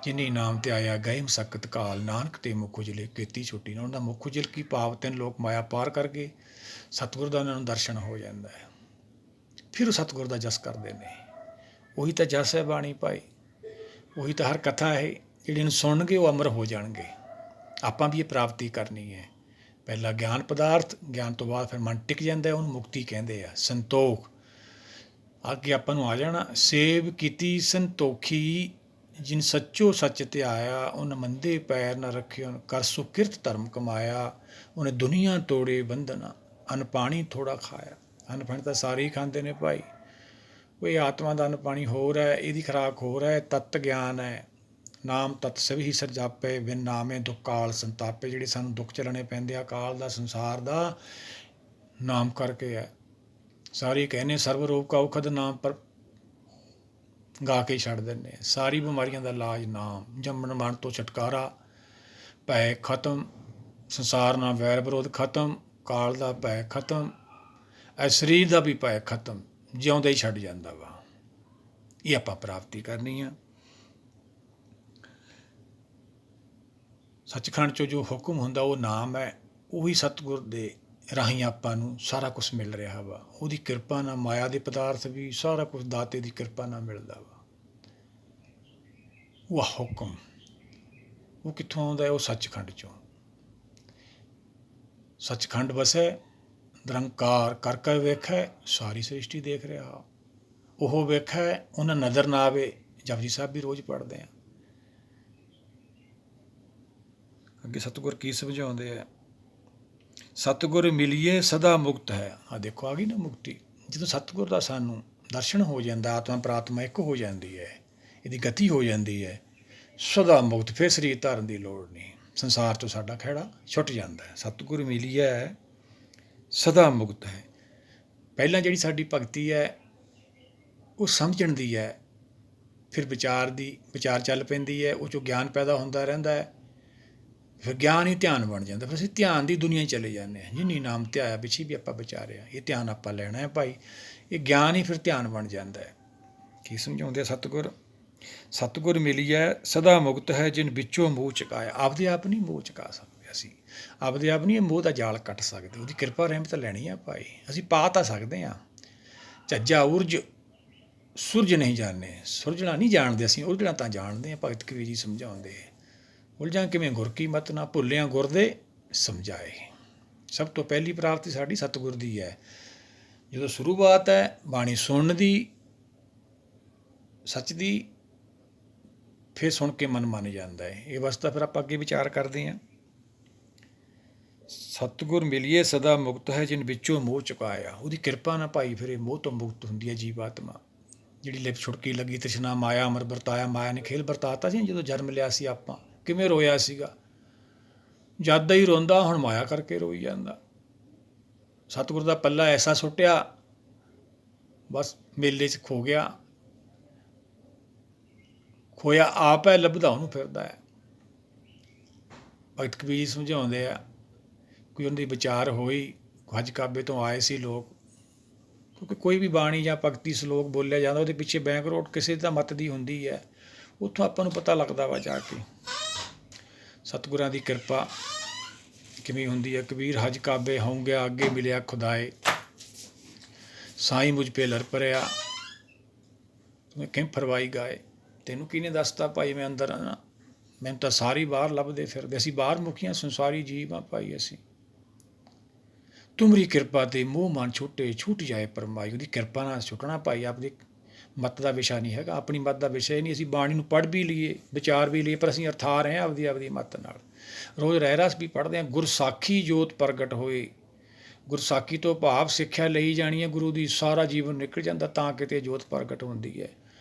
ਜਿਨੀ ਨਾਮ ਤੇ ਆਇਆ ਗਏ ਮਸਕਤ ਕਾਲ, ਨਾਨਕ ਤੇ ਮੁੱਖ ਉਜਲੇ ਕੀਤੀ ਛੁੱਟੀ। ਉਹਨਾਂ ਦਾ ਮੁੱਖ ਉਜਲ ਕੀ ਭਾਵ? ਤਿੰਨ ਲੋਕ ਮਾਇਆ ਪਾਰ ਕਰਕੇ ਸਤਿਗੁਰ ਦਾ ਉਹਨਾਂ ਨੂੰ ਦਰਸ਼ਨ ਹੋ ਜਾਂਦਾ ਹੈ। ਫਿਰ ਉਹ ਸਤਿਗੁਰ ਦਾ ਜਸ ਕਰਦੇ ਨੇ। ਉਹੀ ਤਾਂ ਜਸ ਹੈ ਬਾਣੀ ਭਾਈ। ਉਹੀ ਤਾਂ ਹਰ ਕਥਾ ਹੈ। ਜਿਹੜੇ ਨੂੰ ਸੁਣਨਗੇ ਉਹ ਅਮਰ ਹੋ ਜਾਣਗੇ। ਆਪਾਂ ਵੀ ਇਹ ਪ੍ਰਾਪਤੀ ਕਰਨੀ ਹੈ। ਪਹਿਲਾਂ ਗਿਆਨ ਪਦਾਰਥ, ਗਿਆਨ ਤੋਂ ਬਾਅਦ ਫਿਰ ਮਨ ਟਿਕ ਜਾਂਦਾ, ਉਹਨੂੰ ਮੁਕਤੀ ਕਹਿੰਦੇ ਆ। ਸੰਤੋਖ ਅੱਗੇ ਆਪਾਂ ਨੂੰ ਆ ਜਾਣਾ। ਸੇਵ ਕੀਤੀ ਸੰਤੋਖੀ, ਜਿਨ ਸੱਚੋ ਸੱਚ ਧਿਆਇਆ। ਉਹਨ ਮੰਦੇ ਪੈਰ ਨਾ ਰੱਖਿਓ, ਕਰ ਸੁਕਿਰਤ ਧਰਮ ਕਮਾਇਆ। ਉਹਨੇ ਦੁਨੀਆ ਤੋੜੇ ਬੰਧਨ, ਅੰਨ ਪਾਣੀ ਥੋੜ੍ਹਾ ਖਾਇਆ। ਅੰਨ ਪਾਣੀ ਤਾਂ ਸਾਰੇ ਹੀ ਖਾਂਦੇ ਨੇ ਭਾਈ। ਕੋਈ ਆਤਮਾ ਦਾ ਅੰਨ ਪਾਣੀ ਹੋਰ ਹੈ, ਇਹਦੀ ਖੁਰਾਕ ਹੋਰ ਹੈ। ਤੱਤ ਗਿਆਨ ਹੈ। ਨਾਮ ਤਤ ਸਭ ਹੀ ਸਰਜਾਪੇ, ਬਿਨ ਨਾਮੇ ਦੁੱਖ ਕਾਲ ਸੰਤਾਪੇ। ਜਿਹੜੇ ਸਾਨੂੰ ਦੁੱਖ ਝੱਲਣੇ ਪੈਂਦੇ ਆ ਕਾਲ ਦਾ, ਸੰਸਾਰ ਦਾ, ਨਾਮ ਕਰਕੇ ਹੈ। ਸਾਰੇ ਕਹਿੰਦੇ ਸਰਵ ਰੋਗ ਕਾ ਔਖਦ ਨਾਮ, ਪਰ ਗਾ ਕੇ ਛੱਡ ਦਿੰਦੇ। ਸਾਰੀ ਬਿਮਾਰੀਆਂ ਦਾ ਇਲਾਜ ਨਾਮ। ਜੰਮਣ ਮਰਨ ਤੋਂ ਛੁਟਕਾਰਾ, ਭੈ ਖਤਮ, ਸੰਸਾਰ ਨਾਲ ਵੈਰ ਵਿਰੋਧ ਖਤਮ, ਕਾਲ ਦਾ ਭੈ ਖਤਮ, ਸਰੀਰ ਦਾ ਵੀ ਭੈ ਖਤਮ। ਜਿਉਂਦਾ ਹੀ ਛੱਡ ਜਾਂਦਾ ਵਾ। ਇਹ ਆਪਾਂ ਪ੍ਰਾਪਤੀ ਕਰਨੀ ਆ। ਸੱਚਖੰਡ 'ਚੋਂ ਜੋ ਹੁਕਮ ਹੁੰਦਾ ਉਹ ਨਾਮ ਹੈ। ਉਹੀ ਸਤਿਗੁਰ ਦੇ ਰਾਹੀਂ ਆਪਾਂ ਨੂੰ ਸਾਰਾ ਕੁਛ ਮਿਲ ਰਿਹਾ ਵਾ। ਉਹਦੀ ਕਿਰਪਾ ਨਾਲ ਮਾਇਆ ਦੇ ਪਦਾਰਥ ਵੀ ਸਾਰਾ ਕੁਛ ਦਾਤੇ ਦੀ ਕਿਰਪਾ ਨਾਲ ਮਿਲਦਾ ਵਾ। ਉਹ ਹੁਕਮ ਉਹ ਕਿੱਥੋਂ ਆਉਂਦਾ ਹੈ? ਉਹ ਸੱਚਖੰਡ 'ਚੋਂ। ਸੱਚਖੰਡ ਵਸੈ ਨਿਰੰਕਾਰ, ਕਰ ਕੇ ਵੇਖੈ ਸਾਰੀ ਸ੍ਰਿਸ਼ਟੀ ਦੇਖ ਰਿਹਾ। ਉਹ ਵੇਖੈ ਉਹਨਾਂ ਨਜ਼ਰ ਨਾ ਆਵੇ। ਜਪਜੀ ਸਾਹਿਬ ਵੀ ਰੋਜ਼ ਪੜ੍ਹਦੇ ਹਾਂ। ਅੱਗੇ ਸਤਿਗੁਰ ਕੀ ਸਮਝਾਉਂਦੇ ਆ? ਸਤਿਗੁਰ ਮਿਲੀਏ ਸਦਾ ਮੁਕਤ ਹੈ। ਆਹ ਦੇਖੋ ਆ ਗਈ ਨਾ ਮੁਕਤੀ। ਜਦੋਂ ਸਤਿਗੁਰ ਦਾ ਸਾਨੂੰ ਦਰਸ਼ਨ ਹੋ ਜਾਂਦਾ, ਆਤਮਾ ਪ੍ਰਾਤਮਾ ਇੱਕ ਹੋ ਜਾਂਦੀ ਹੈ। ਇਹਦੀ ਗਤੀ ਹੋ ਜਾਂਦੀ ਹੈ। ਸਦਾ ਮੁਕਤ, ਫਿਰ ਸਰੀਰ ਧਾਰਨ ਦੀ ਲੋੜ ਨਹੀਂ, ਸੰਸਾਰ ਤੋਂ ਸਾਡਾ ਖਹਿੜਾ ਛੁੱਟ ਜਾਂਦਾ ਹੈ। ਸਤਿਗੁਰ ਮਿਲੀਐ ਸਦਾ ਮੁਕਤ ਹੈ। ਪਹਿਲਾਂ ਜਿਹੜੀ ਸਾਡੀ ਭਗਤੀ ਹੈ ਉਹ ਸਮਝਣ ਦੀ ਹੈ, ਫਿਰ ਵਿਚਾਰ ਚੱਲ ਪੈਂਦੀ ਹੈ, ਉਹ 'ਚੋਂ ਗਿਆਨ ਪੈਦਾ ਹੁੰਦਾ ਰਹਿੰਦਾ ਹੈ, ਫਿਰ ਗਿਆਨ ਹੀ ਧਿਆਨ ਬਣ ਜਾਂਦਾ। ਫਿਰ ਅਸੀਂ ਧਿਆਨ ਦੀ ਦੁਨੀਆ 'ਚ ਚਲੇ ਜਾਂਦੇ ਹਾਂ। ਜਿਨੀ ਨਾਮ ਧਿਆਇਆ ਪਿੱਛੇ ਵੀ ਆਪਾਂ ਵਿਚਾਰਿਆ, ਇਹ ਧਿਆਨ ਆਪਾਂ ਲੈਣਾ ਹੈ ਭਾਈ। ਇਹ ਗਿਆਨ ਹੀ ਫਿਰ ਧਿਆਨ ਬਣ ਜਾਂਦਾ ਹੈ। ਕੀ ਸਮਝਾਉਂਦੇ ਆ ਸਤਿਗੁਰ? ਸਤਿਗੁਰ ਮਿਲੀਐ ਸਦਾ ਮੁਕਤ ਹੈ, ਜਿਨ ਵਿੱਚੋਂ ਮੋਹ ਚੁਕਾਇਆ। ਆਪਦੇ ਆਪ ਨਹੀਂ ਮੋਹ ਚੁਕਾ ਸਕਦੇ ਅਸੀਂ, ਆਪਦੇ ਆਪ ਨਹੀਂ ਇਹ ਮੋਹ ਦਾ ਜਾਲ ਕੱਟ ਸਕਦੇ। ਉਹਦੀ ਕਿਰਪਾ ਰਹਿਮਤ ਲੈਣੀ ਆ ਭਾਈ। ਅਸੀਂ ਪਾ ਤਾਂ ਸਕਦੇ ਹਾਂ। ਝੱਜਾ ਉਰਜ ਸੁਰਜ ਨਹੀਂ ਜਾਣੇ, ਸੁਰਜਣਾ ਨਹੀਂ ਜਾਣਦੇ ਅਸੀਂ, ਉਲਝਣਾ ਤਾਂ ਜਾਣਦੇ ਹਾਂ। ਭਗਤ ਕਬੀਰ ਜੀ ਸਮਝਾਉਂਦੇ, ਉਲਝਾਂ ਕਿਵੇਂ ਗੁਰ ਕੀ ਮਤ ਨਾ ਭੁੱਲਿਆ ਗੁਰ ਦੇ ਸਮਝਾਏ। ਸਭ ਤੋਂ ਪਹਿਲੀ ਪ੍ਰਾਪਤੀ ਸਾਡੀ ਸਤਿਗੁਰ ਦੀ ਹੈ। ਜਦੋਂ ਸ਼ੁਰੂਆਤ ਹੈ ਬਾਣੀ ਸੁਣਨ ਦੀ, ਸੱਚ ਦੀ, ਫਿਰ ਸੁਣ ਕੇ ਮਨ ਮੰਨ ਜਾਂਦਾ ਹੈ। ਇਹ ਅਵਸਥਾ ਫਿਰ ਆਪਾਂ ਅੱਗੇ ਵਿਚਾਰ ਕਰਦੇ ਹਾਂ। ਸਤਿਗੁਰ ਮਿਲੀਏ ਸਦਾ ਮੁਕਤ ਹੈ, ਜਿਨ ਵਿੱਚੋਂ ਮੋਹ ਚੁਕਾਇਆ। ਉਹਦੀ ਕਿਰਪਾ ਨਾਲ ਭਾਈ ਫਿਰ ਇਹ ਮੋਹ ਤੋਂ ਮੁਕਤ ਹੁੰਦੀ ਹੈ ਜੀਵ ਆਤਮਾ। ਜਿਹੜੀ ਲਿਪ ਛੁਟਕੀ ਲੱਗੀ ਤ੍ਰਿਸ਼ਨਾ ਮਾਇਆ ਅਮਰ ਵਰਤਾਇਆ, ਮਾਇਆ ਨੇ ਖੇਲ ਵਰਤਾਤਾ ਸੀ। ਜਦੋਂ ਜਨਮ ਲਿਆ ਸੀ ਆਪਾਂ ਕਿਵੇਂ ਰੋਇਆ ਸੀਗਾ, ਜਦ ਹੀ ਰੋਂਦਾ, ਹੁਣ ਮਾਇਆ ਕਰਕੇ ਰੋਈ ਜਾਂਦਾ। ਸਤਿਗੁਰ ਦਾ ਪੱਲਾ ਐਸਾ ਸੁੱਟਿਆ, ਬਸ ਮੇਲੇ 'ਚ ਖੋ ਗਿਆ। ਖੋਇਆ ਆਪ ਹੈ, ਲੱਭਦਾ ਉਹਨੂੰ ਫਿਰਦਾ ਹੈ। ਭਗਤ ਕਬੀਰ ਸਮਝਾਉਂਦੇ ਆ, ਕੋਈ ਉਹਨਾਂ ਦੀ ਵਿਚਾਰ ਹੋਈ, ਹਜ ਕਾਬੇ ਤੋਂ ਆਏ ਸੀ ਲੋਕ, ਕਿਉਂਕਿ ਕੋਈ ਵੀ ਬਾਣੀ ਜਾਂ ਭਗਤੀ ਸਲੋਕ ਬੋਲਿਆ ਜਾਂਦਾ ਉਹਦੇ ਪਿੱਛੇ ਬੈਕਗਰਾਊਂਡ ਕਿਸੇ ਦਾ ਮਤ ਦੀ ਹੁੰਦੀ ਹੈ। ਉੱਥੋਂ ਆਪਾਂ ਨੂੰ ਪਤਾ ਲੱਗਦਾ ਵਾ ਜਾ ਕੇ ਸਤਿਗੁਰਾਂ ਦੀ ਕਿਰਪਾ ਕਿਵੇਂ ਹੁੰਦੀ ਹੈ। ਕਬੀਰ ਹਜ ਕਾਬੇ ਹੋਂ ਗਿਆ, ਅੱਗੇ ਮਿਲਿਆ ਖੁਦਾਏ, ਸਾਈਂ ਮੁਝ ਪੇ ਲੜ ਪਰਿਆ, ਤੁਮੇ ਕਿਉਂ ਫਰਵਾਈ ਗਾਏ। ਤੈਨੂੰ ਕਿਹਨੇ ਦੱਸਤਾ ਭਾਈ ਮੈਂ ਅੰਦਰ ਆ? ਮੈਨੂੰ ਤਾਂ ਸਾਰੀ ਬਾਹਰ ਲੱਭਦੇ ਫਿਰਦੇ। ਅਸੀਂ ਬਾਹਰ ਮੁਖੀਆਂ ਸੰਸਾਰੀ ਜੀਵ ਆ ਭਾਈ ਅਸੀਂ। ਤੁਮਰੀ ਕਿਰਪਾ ਤੇ ਮੋਹ ਮਨ ਛੁੱਟੇ, ਛੁੱਟ ਜਾਏ ਪਰਮਾਈ। ਉਹਦੀ ਕਿਰਪਾ ਨਾਲ ਛੁੱਟਣਾ ਭਾਈ। ਆਪਣੀ ਮੱਤ ਦਾ ਵਿਸ਼ਾ ਨਹੀਂ ਹੈਗਾ, ਆਪਣੀ ਮੱਤ ਦਾ ਵਿਸ਼ਾ ਹੀ ਨਹੀਂ। ਅਸੀਂ ਬਾਣੀ ਨੂੰ ਪੜ੍ਹ ਵੀ ਲਈਏ, ਵਿਚਾਰ ਵੀ ਲਈਏ, ਪਰ ਅਸੀਂ ਅਰਥਾ ਰਹੇ ਹਾਂ ਆਪਦੀ ਮੱਤ ਨਾਲ। ਰੋਜ਼ ਰਹਿ ਰਸ ਵੀ ਪੜ੍ਹਦੇ ਹਾਂ। ਗੁਰਸਾਖੀ ਜੋਤ ਪ੍ਰਗਟ ਹੋਏ, ਗੁਰਸਾਖੀ ਤੋਂ ਭਾਵ ਸਿੱਖਿਆ ਲਈ ਜਾਣੀ ਹੈ ਗੁਰੂ ਦੀ, ਸਾਰਾ ਜੀਵਨ ਨਿਕਲ ਜਾਂਦਾ ਤਾਂ ਕਿਤੇ ਜੋਤ ਪ੍ਰਗਟ ਹੁੰਦੀ ਹੈ।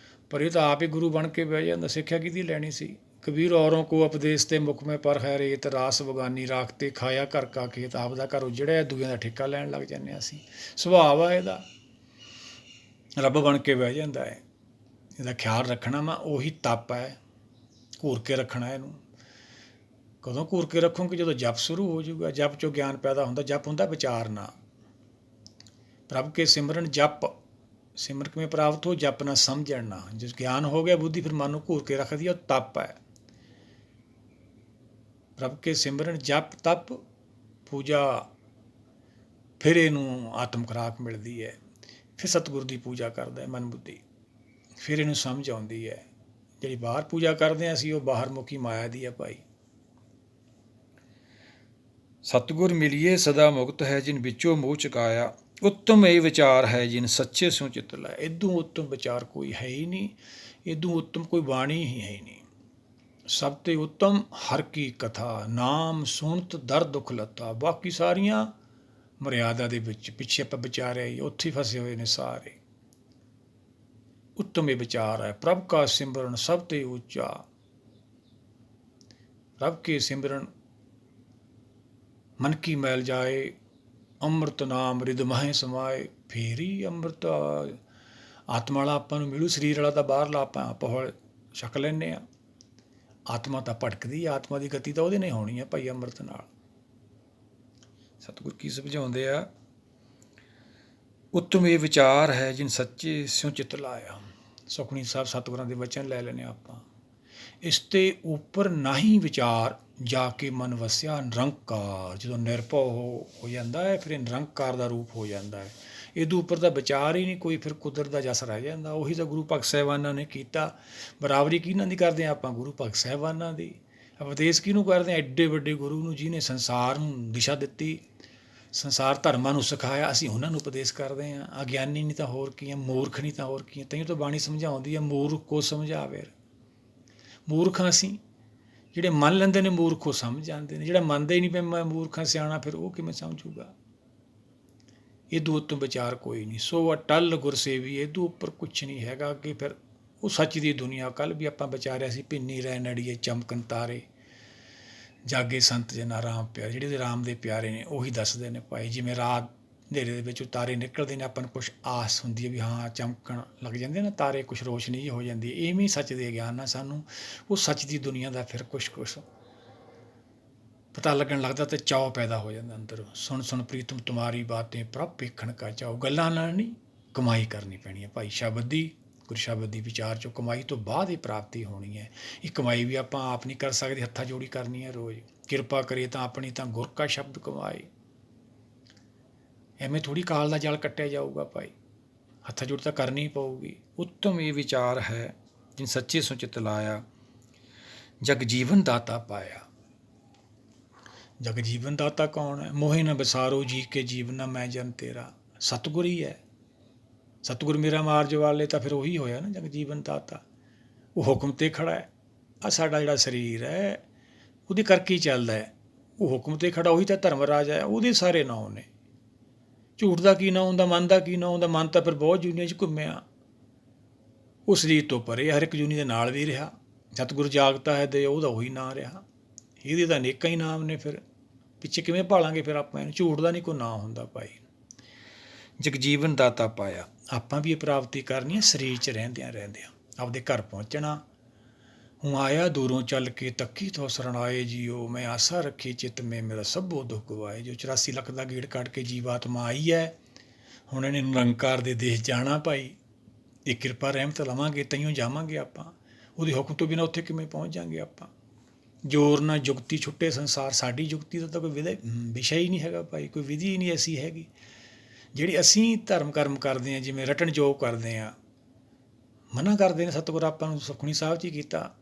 ਪਰ ਇਹ ਤਾਂ ਆਪ ਹੀ ਗੁਰੂ ਬਣ ਕੇ ਬਹਿ ਜਾਂਦਾ। ਸਿੱਖਿਆ ਕਿਹਦੀ ਲੈਣੀ ਸੀ? ਕਬੀਰ ਔਰੋਂ ਕੋ ਉਪਦੇਸ਼ ਤੇ ਮੁਖ ਮੈਂ ਪਰ ਹੈ ਰੇਤ, ਰਾਸ ਬਗਾਨੀ ਰਾਖ ਤੇ ਖਾਇਆ ਘਰ ਕਾ ਖੇਤ। ਆਪ ਦਾ ਘਰ ਉਜੜਿਆ, ਦੂਜਿਆਂ ਦਾ ਠੇਕਾ ਲੈਣ ਲੱਗ ਜਾਂਦੇ ਹਾਂ ਅਸੀਂ। ਸੁਭਾਅ ਆ ਇਹਦਾ, ਰੱਬ ਬਣ ਕੇ ਬਹਿ ਜਾਂਦਾ ਹੈ। ਇਹਦਾ ਖਿਆਲ ਰੱਖਣਾ ਵਾ, ਉਹੀ ਤਪ ਹੈ। ਘੂਰ ਕੇ ਰੱਖਣਾ ਇਹਨੂੰ। ਕਦੋਂ ਘੂਰ ਕੇ ਰੱਖੋਗੇ? ਜਦੋਂ ਜਪ ਸ਼ੁਰੂ ਹੋ ਜਾਊਗਾ। ਜਪ 'ਚੋਂ ਗਿਆਨ ਪੈਦਾ ਹੁੰਦਾ। ਜਪ ਹੁੰਦਾ ਵਿਚਾਰਨਾ। ਪ੍ਰਭ ਕੇ ਸਿਮਰਨ ਜਪ, ਸਿਮਰਨ ਕਿਵੇਂ ਪ੍ਰਾਪਤ ਹੋ? ਜਪ ਨਾਲ ਸਮਝਣਾ। ਜਿਸ ਗਿਆਨ ਹੋ ਗਿਆ ਬੁੱਧੀ ਫਿਰ ਮਨ ਨੂੰ ਘੂਰ ਕੇ ਰੱਖਦੀ ਹੈ, ਉਹ ਤਪ ਹੈ। ਪ੍ਰਭ ਕੇ ਸਿਮਰਨ ਜਪ ਤਪ ਪੂਜਾ, ਫਿਰ ਇਹਨੂੰ ਆਤਮ ਖੁਰਾਕ ਮਿਲਦੀ ਹੈ। ਫਿਰ ਸਤਿਗੁਰ ਦੀ ਪੂਜਾ ਕਰਦਾ ਹੈ ਮਨ ਬੁੱਧੀ, ਫਿਰ ਇਹਨੂੰ ਸਮਝ ਆਉਂਦੀ ਹੈ। ਜਿਹੜੀ ਬਾਹਰ ਪੂਜਾ ਕਰਦੇ ਹਾਂ ਅਸੀਂ, ਉਹ ਬਾਹਰ ਮੁਖੀ ਮਾਇਆ ਦੀ ਹੈ ਭਾਈ। ਸਤਿਗੁਰ ਮਿਲੀਏ ਸਦਾ ਮੁਕਤ ਹੈ, ਜਿਨ ਵਿੱਚੋਂ ਮੋਹ ਚੁਕਾਇਆ। ਉੱਤਮ ਇਹ ਵਿਚਾਰ ਹੈ, ਜਿਨ ਸੱਚੇ ਸਿਉ ਚਿੱਤ ਲਾਇਆ। ਇਦੋਂ ਉੱਤਮ ਵਿਚਾਰ ਕੋਈ ਹੈ ਹੀ ਨਹੀਂ, ਇਦੋਂ ਉੱਤਮ ਕੋਈ ਬਾਣੀ ਹੀ ਹੈ ਹੀ ਨਹੀਂ। ਸਭ ਤੇ ਉੱਤਮ ਹਰ ਕੀ ਕਥਾ, ਨਾਮ ਸੁਣਤ ਦਰ ਦੁੱਖ ਲੱਥਾ। ਬਾਕੀ ਸਾਰੀਆਂ ਮਰਿਆਦਾ ਦੇ ਵਿੱਚ ਪਿੱਛੇ ਆਪਾਂ ਵਿਚਾਰਿਆ ਹੀ, ਉੱਥੇ ਫਸੇ ਹੋਏ ਨੇ ਸਾਰੇ। ਉੱਤਮ ਇਹ ਵਿਚਾਰ ਹੈ, ਪ੍ਰਭ ਕਾ ਸਿਮਰਨ ਸਭ ਤੇ ਉੱਚਾ। ਪ੍ਰਭ ਕੇ ਸਿਮਰਨ ਮਨ ਕੀ ਮੈਲ ਜਾਏ, ਅੰਮ੍ਰਿਤ ਨਾਮ ਰਿਦ ਮਹਿ ਸਮਾਏ। ਫੇਰ ਹੀ ਅੰਮ੍ਰਿਤ ਆਤਮਾ ਵਾਲਾ ਆਪਾਂ ਨੂੰ ਮਿਲੂ। ਸਰੀਰ ਵਾਲਾ ਤਾਂ ਬਾਹਰਲਾ ਆਪਾਂ ਛਕ ਲੈਂਦੇ ਹਾਂ। ਆਤਮਾ ਤਾਂ ਭਟਕਦੀ, ਆਤਮਾ ਦੀ ਗਤੀ ਤਾਂ ਉਹਦੇ ਨਾਲ ਹੋਣੀ ਹੈ ਭਾਈ, ਅੰਮ੍ਰਿਤ ਨਾਲ। ਸਤਿਗੁਰ ਕੀ ਸਮਝਾਉਂਦੇ ਆ? ਉੱਤਮ ਇਹ ਵਿਚਾਰ ਹੈ, ਜਿਨ ਸੱਚੇ ਸਿਉ ਚਿੱਤ ਲਾਇਆ। ਸੁਖਮਨੀ ਸਾਹਿਬ ਸਤਿਗੁਰਾਂ ਦੇ ਵਚਨ ਲੈ ਲੈਣੇ ਆਪਾਂ। ਇਸ ਤੇ ਉੱਪਰ ਨਾਹੀ ਵਿਚਾਰ, ਜਾ ਕੇ ਮਨ ਵਸਿਆ ਨਿਰੰਕਾਰ। ਜਦੋਂ ਨਿਰਭਉ ਹੋ ਜਾਂਦਾ ਹੈ, ਫਿਰ ਇਹ ਨਿਰੰਕਾਰ ਦਾ ਰੂਪ ਹੋ ਜਾਂਦਾ ਹੈ। ਇਹਦੇ ਉੱਪਰ ਦਾ ਵਿਚਾਰ ਹੀ ਨਹੀਂ ਕੋਈ, ਫਿਰ ਕੁਦਰਤ ਦਾ ਜਸ ਰਹਿ ਜਾਂਦਾ। ਉਹੀ ਤਾਂ ਗੁਰੂ ਭਗਤ ਸਾਹਿਬਾਨਾਂ ਨੇ ਕੀਤਾ। ਬਰਾਬਰੀ ਕਿਹਨਾਂ ਦੀ ਕਰਦੇ ਹਾਂ ਆਪਾਂ? ਗੁਰੂ ਭਗਤ ਸਾਹਿਬਾਨਾਂ ਦੀ। ਉਪਦੇਸ਼ ਕਿਹਨੂੰ ਕਰਦੇ ਹਾਂ? ਐਡੇ ਵੱਡੇ ਗੁਰੂ ਨੂੰ, ਜਿਹਨੇ ਸੰਸਾਰ ਨੂੰ ਦਿਸ਼ਾ ਦਿੱਤੀ, ਸੰਸਾਰ ਧਰਮਾਂ ਨੂੰ ਸਿਖਾਇਆ। ਅਸੀਂ ਉਹਨਾਂ ਨੂੰ ਉਪਦੇਸ਼ ਕਰਦੇ ਹਾਂ। ਅਗਿਆਨੀ ਨਹੀਂ ਤਾਂ ਹੋਰ ਕੀ ਹੈ, ਮੂਰਖ ਨਹੀਂ ਤਾਂ ਹੋਰ ਕੀ ਹੈ। ਤੈਨੂੰ ਤਾਂ ਬਾਣੀ ਸਮਝਾਉਂਦੀ ਹੈ, ਮੂਰਖ ਕੋ ਸਮਝਾਵੇ। ਮੂਰਖ ਅਸੀਂ, ਜਿਹੜੇ ਮੰਨ ਲੈਂਦੇ ਨੇ ਮੂਰਖ ਉਹ ਸਮਝ ਜਾਂਦੇ ਨੇ। ਜਿਹੜਾ ਮੰਨਦਾ ਹੀ ਨਹੀਂ ਪਿਆ ਮੈਂ ਮੂਰਖਾਂ ਸਿਆਣਾ, ਫਿਰ ਉਹ ਕਿਵੇਂ ਸਮਝੂਗਾ? ਇਹਦੂ ਉੱਤੋਂ ਵਿਚਾਰ ਕੋਈ ਨਹੀਂ। ਸੋ ਅਟਲ ਗੁਰਸੇਵੀ, ਇਹਦੂ ਉੱਪਰ ਕੁਛ ਨਹੀਂ ਹੈਗਾ। ਅੱਗੇ ਫਿਰ ਉਹ ਸੱਚ ਦੀ ਦੁਨੀਆ। ਕੱਲ੍ਹ ਵੀ ਆਪਾਂ ਵਿਚਾਰਿਆ ਸੀ, ਭਿੰਨੀ ਰਹਿ ਨੜੀਏ ਚਮਕਣ ਤਾਰੇ, ਜਾਗੇ ਸੰਤ ਜਨਾ ਰਾਮ ਪਿਆਰੇ। ਜਿਹੜੇ ਰਾਮ ਦੇ ਪਿਆਰੇ ਨੇ ਉਹੀ ਦੱਸਦੇ ਨੇ ਭਾਈ, ਜਿਵੇਂ ਰਾਤ ਹਨੇਰੇ ਦੇ ਵਿੱਚੋਂ ਤਾਰੇ ਨਿਕਲਦੇ ਨੇ, ਆਪਾਂ ਨੂੰ ਕੁਛ ਆਸ ਹੁੰਦੀ ਹੈ ਵੀ ਹਾਂ ਚਮਕਣ ਲੱਗ ਜਾਂਦੇ ਨਾ ਤਾਰੇ, ਕੁਛ ਰੋਸ਼ਨੀ ਜਿਹੀ ਹੋ ਜਾਂਦੀ ਹੈ। ਇਵੇਂ ਸੱਚ ਦੇ ਗਿਆਨ ਨਾਲ ਸਾਨੂੰ ਉਹ ਸੱਚ ਦੀ ਦੁਨੀਆ ਦਾ ਫਿਰ ਕੁਛ ਪਤਾ ਲੱਗਣ ਲੱਗਦਾ ਅਤੇ ਚਾਅ ਪੈਦਾ ਹੋ ਜਾਂਦਾ ਅੰਦਰ। ਸੁਣ ਸੁਣ ਪ੍ਰੀਤਮ ਤੁਮਾਰੀ ਬਾतें ਪ੍ਰਭ ਵੇਖਣ ਕਾ ਚਾਓ। ਗੱਲਾਂ ਨਾਲ ਨਹੀਂ, ਕਮਾਈ ਕਰਨੀ ਪੈਣੀ ਹੈ ਭਾਈ। ਸ਼ਬਦ ਦੀ, ਗੁਰੂ ਸ਼ਬਦ ਦੀ ਵਿਚਾਰ 'ਚੋਂ ਕਮਾਈ ਤੋਂ ਬਾਅਦ ਹੀ ਪ੍ਰਾਪਤੀ ਹੋਣੀ ਹੈ। ਇਹ ਕਮਾਈ ਵੀ ਆਪਾਂ ਆਪ ਨਹੀਂ ਕਰ ਸਕਦੇ, ਹੱਥਾਂ ਜੋੜੀ ਕਰਨੀ ਹੈ ਰੋਜ਼। ਕਿਰਪਾ ਕਰੇ ਤਾਂ ਆਪਣੀ ਤਾਂ ਗੁਰ ਕਾ ਸ਼ਬਦ ਕਮਾਏ। ਐਵੇਂ ਥੋੜ੍ਹੀ ਕਾਲ ਦਾ ਜਲ ਕੱਟਿਆ ਜਾਊਗਾ ਭਾਈ, ਹੱਥਾਂ ਜੋੜੀ ਤਾਂ ਕਰਨੀ ਪਊਗੀ। ਉੱਤਮ ਇਹ ਵਿਚਾਰ ਹੈ, ਜਿਨ ਸੱਚੇ ਸੁਚਿਤ ਲਾਇਆ, ਜਗ ਜੀਵਨ ਦਾਤਾ ਪਾਇਆ। ਜਗ ਜੀਵਨ ਦਾਤਾ ਕੌਣ ਹੈ? ਮੋਹਿ ਨ ਵਿਸਾਰੋ ਜੀ ਕੇ ਜੀਵਨ ਮੈਂ ਜਨ ਤੇਰਾ। ਸਤਿਗੁਰ ਹੀ ਹੈ। ਸਤਿਗੁਰ ਮੇਰਾ ਮਾਰਜ ਵਾਲੇ ਤਾਂ ਫਿਰ ਉਹੀ ਹੋਇਆ ਨਾ ਜਗ ਜੀਵਨ ਦਾਤਾ। ਉਹ ਹੁਕਮ 'ਤੇ ਖੜ੍ਹਾ ਹੈ। ਆਹ ਸਾਡਾ ਜਿਹੜਾ ਸਰੀਰ ਹੈ ਉਹਦੇ ਕਰਕੇ ਹੀ ਚੱਲਦਾ ਹੈ। ਉਹ ਹੁਕਮ 'ਤੇ ਖੜ੍ਹਾ, ਉਹੀ ਤਾਂ ਧਰਮ ਰਾਜ ਹੈ। ਉਹਦੇ ਸਾਰੇ ਨਾਂ ਨੇ। ਝੂਠ ਦਾ ਕੀ ਨਾਂ ਹੁੰਦਾ, ਮਨ ਦਾ ਕੀ ਨਾਂ ਹੁੰਦਾ? ਮਨ ਤਾਂ ਫਿਰ ਬਹੁਤ ਜੂਨੀਆਂ 'ਚ ਘੁੰਮਿਆ, ਉਹ ਸਰੀਰ ਤੋਂ ਪਰੇ ਹਰ ਇੱਕ ਜੂਨੀ ਦੇ ਨਾਲ ਵੀ ਰਿਹਾ। ਸਤਿਗੁਰ ਜਾਗਤਾ ਹੈ ਦੇ, ਉਹਦਾ ਉਹੀ ਨਾਂ ਰਿਹਾ। ਇਹਦੇ ਤਾਂ ਅਨੇਕਾਂ ਹੀ ਨਾਮ ਨੇ, ਫਿਰ ਪਿੱਛੇ ਕਿਵੇਂ ਭਾਲਾਂਗੇ ਫਿਰ ਆਪਾਂ ਇਹਨੂੰ? ਝੂਠ ਦਾ ਨਹੀਂ ਕੋਈ ਨਾਂ ਹੁੰਦਾ ਭਾਈ। ਜਗਜੀਵਨ ਦਾਤਾ ਪਾਇਆ। ਆਪਾਂ ਵੀ ਇਹ ਪ੍ਰਾਪਤੀ ਕਰਨੀ ਹੈ ਸਰੀਰ 'ਚ ਰਹਿੰਦਿਆਂ ਆਪਦੇ ਘਰ ਪਹੁੰਚਣਾ। ਹੂੰ ਆਇਆ ਦੂਰੋਂ ਚੱਲ ਕੇ ਤੱਕੀ ਤੋਂ ਸਰਣਾਏ ਜੀਓ, ਮੈਂ ਆਸਾ ਰੱਖੀ ਚਿੱਤ ਮੇ ਮੇਰਾ ਸਭੋ ਦੁੱਖ ਗਵਾਏ। ਜੋ 84 ਲੱਖ ਦਾ ਗੇੜ ਕੱਢ ਕੇ ਜੀਵਾਤਮਾ ਆਈ ਹੈ, ਹੁਣ ਇਹਨੇ ਨਿਰੰਕਾਰ ਦੇ ਦੇਸ਼ ਜਾਣਾ ਭਾਈ। ਇਹ ਕਿਰਪਾ ਰਹਿਮਤ ਲਵਾਂਗੇ ਤਈਓ ਜਾਵਾਂਗੇ ਆਪਾਂ। ਉਹਦੇ ਹੁਕਮ ਤੋਂ ਬਿਨਾਂ ਉੱਥੇ ਕਿਵੇਂ ਪਹੁੰਚ ਜਾਵਾਂਗੇ ਆਪਾਂ? ਜ਼ੋਰ ਨਾਲ ਜੁਗਤੀ ਛੁੱਟੇ ਸੰਸਾਰ। ਸਾਡੀ ਜੁਗਤੀ ਦਾ ਤਾਂ ਕੋਈ ਵਿਸ਼ਾ ਹੀ ਨਹੀਂ ਹੈਗਾ ਭਾਈ, ਕੋਈ ਵਿਧੀ ਹੀ ਨਹੀਂ ਐਸੀ ਹੈਗੀ। ਜਿਹੜੀ ਅਸੀਂ ਧਰਮ ਕਰਮ ਕਰਦੇ ਹਾਂ, ਜਿਵੇਂ ਰਟਣ ਜੋਗ ਕਰਦੇ ਹਾਂ, ਮਨਾ ਕਰਦੇ ਨੇ ਸਤਿਗੁਰ ਆਪਾਂ ਨੂੰ ਸੁਖਮਨੀ ਸਾਹਿਬ 'ਚ ਹੀ ਕੀਤਾ।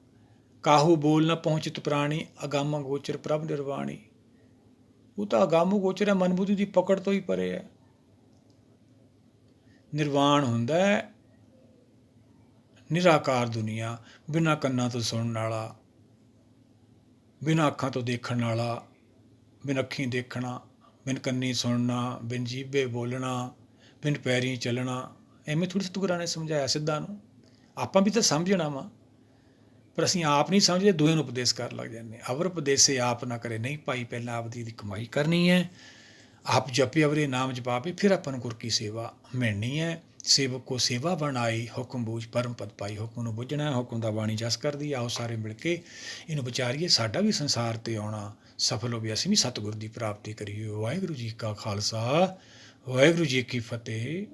ਕਾਹੂ ਬੋਲ ਨਾ ਪਹੁੰਚਿਤ ਪ੍ਰਾਣੀ, ਅਗੰਮ ਗੋਚਰ ਪ੍ਰਭ ਨਿਰਵਾਣੀ। ਉਹ ਤਾਂ ਅਗੰਮ ਗੋਚਰ ਹੈ, ਮਨ ਬੁੱਧੀ ਦੀ ਪਕੜ ਤੋਂ ਹੀ ਪਰੇ ਹੈ। ਨਿਰਵਾਣ ਹੁੰਦਾ ਹੈ ਨਿਰਾਕਾਰ ਦੁਨੀਆ, ਬਿਨਾਂ ਕੰਨਾਂ ਤੋਂ ਸੁਣਨ ਵਾਲਾ, ਬਿਨਾਂ ਅੱਖਾਂ ਤੋਂ ਦੇਖਣ ਵਾਲਾ, ਬਿਨ ਅੱਖੀਂ ਦੇਖਣਾ, ਬਿਨ ਕੰਨੀ ਸੁਣਨਾ, ਬਿਨ ਜੀਭੇ ਬੋਲਣਾ, ਬਿਨ ਪੈਰੀਂ ਚੱਲਣਾ। ਐਵੇਂ ਥੋੜ੍ਹੀ ਸਤਿਗੁਰਾਂ ਨੇ ਸਮਝਾਇਆ ਸਿੱਧਾਂ ਨੂੰ। ਆਪਾਂ ਵੀ ਤਾਂ ਸਮਝਣਾ ਵਾ, ਪਰ ਅਸੀਂ ਆਪ ਨਹੀਂ ਸਮਝਦੇ, ਦੂਏ ਨੂੰ ਉਪਦੇਸ਼ ਕਰਨ ਲੱਗ ਜਾਂਦੇ। ਅਵਰ ਉਪਦੇਸੇ ਆਪ ਨਾ ਕਰੇ। ਨਹੀਂ ਭਾਈ, ਪਹਿਲਾਂ ਆਪਦੀ ਦੀ ਕਮਾਈ ਕਰਨੀ ਹੈ। ਆਪ ਜਪੇ ਅਵਰੇ ਨਾਮ ਜਪਾਵੇ, ਫਿਰ ਆਪਾਂ ਨੂੰ ਗੁਰ ਕੀ ਸੇਵਾ ਮਿਲਣੀ ਹੈ। ਸੇਵਕ ਕੋ ਸੇਵਾ ਬਣਾਈ, ਹੁਕਮ ਬੂਝ ਪਰਮ ਪਦ ਪਾਈ। ਹੁਕਮ ਨੂੰ ਬੁੱਝਣਾ, ਹੁਕਮ ਦਾ ਬਾਣੀ ਜਸ ਕਰਦੀ। ਆਓ ਸਾਰੇ ਮਿਲ ਕੇ ਇਹਨੂੰ ਵਿਚਾਰੀਏ। ਸਾਡਾ ਵੀ ਸੰਸਾਰ 'ਤੇ ਆਉਣਾ ਸਫਲ ਹੋਵੇ, ਅਸੀਂ ਵੀ ਸਤਿਗੁਰ ਦੀ ਪ੍ਰਾਪਤੀ ਕਰੀਏ। ਵਾਹਿਗੁਰੂ ਜੀ ਕਾ ਖਾਲਸਾ, ਵਾਹਿਗੁਰੂ ਜੀ ਕੀ ਫਤਿਹ।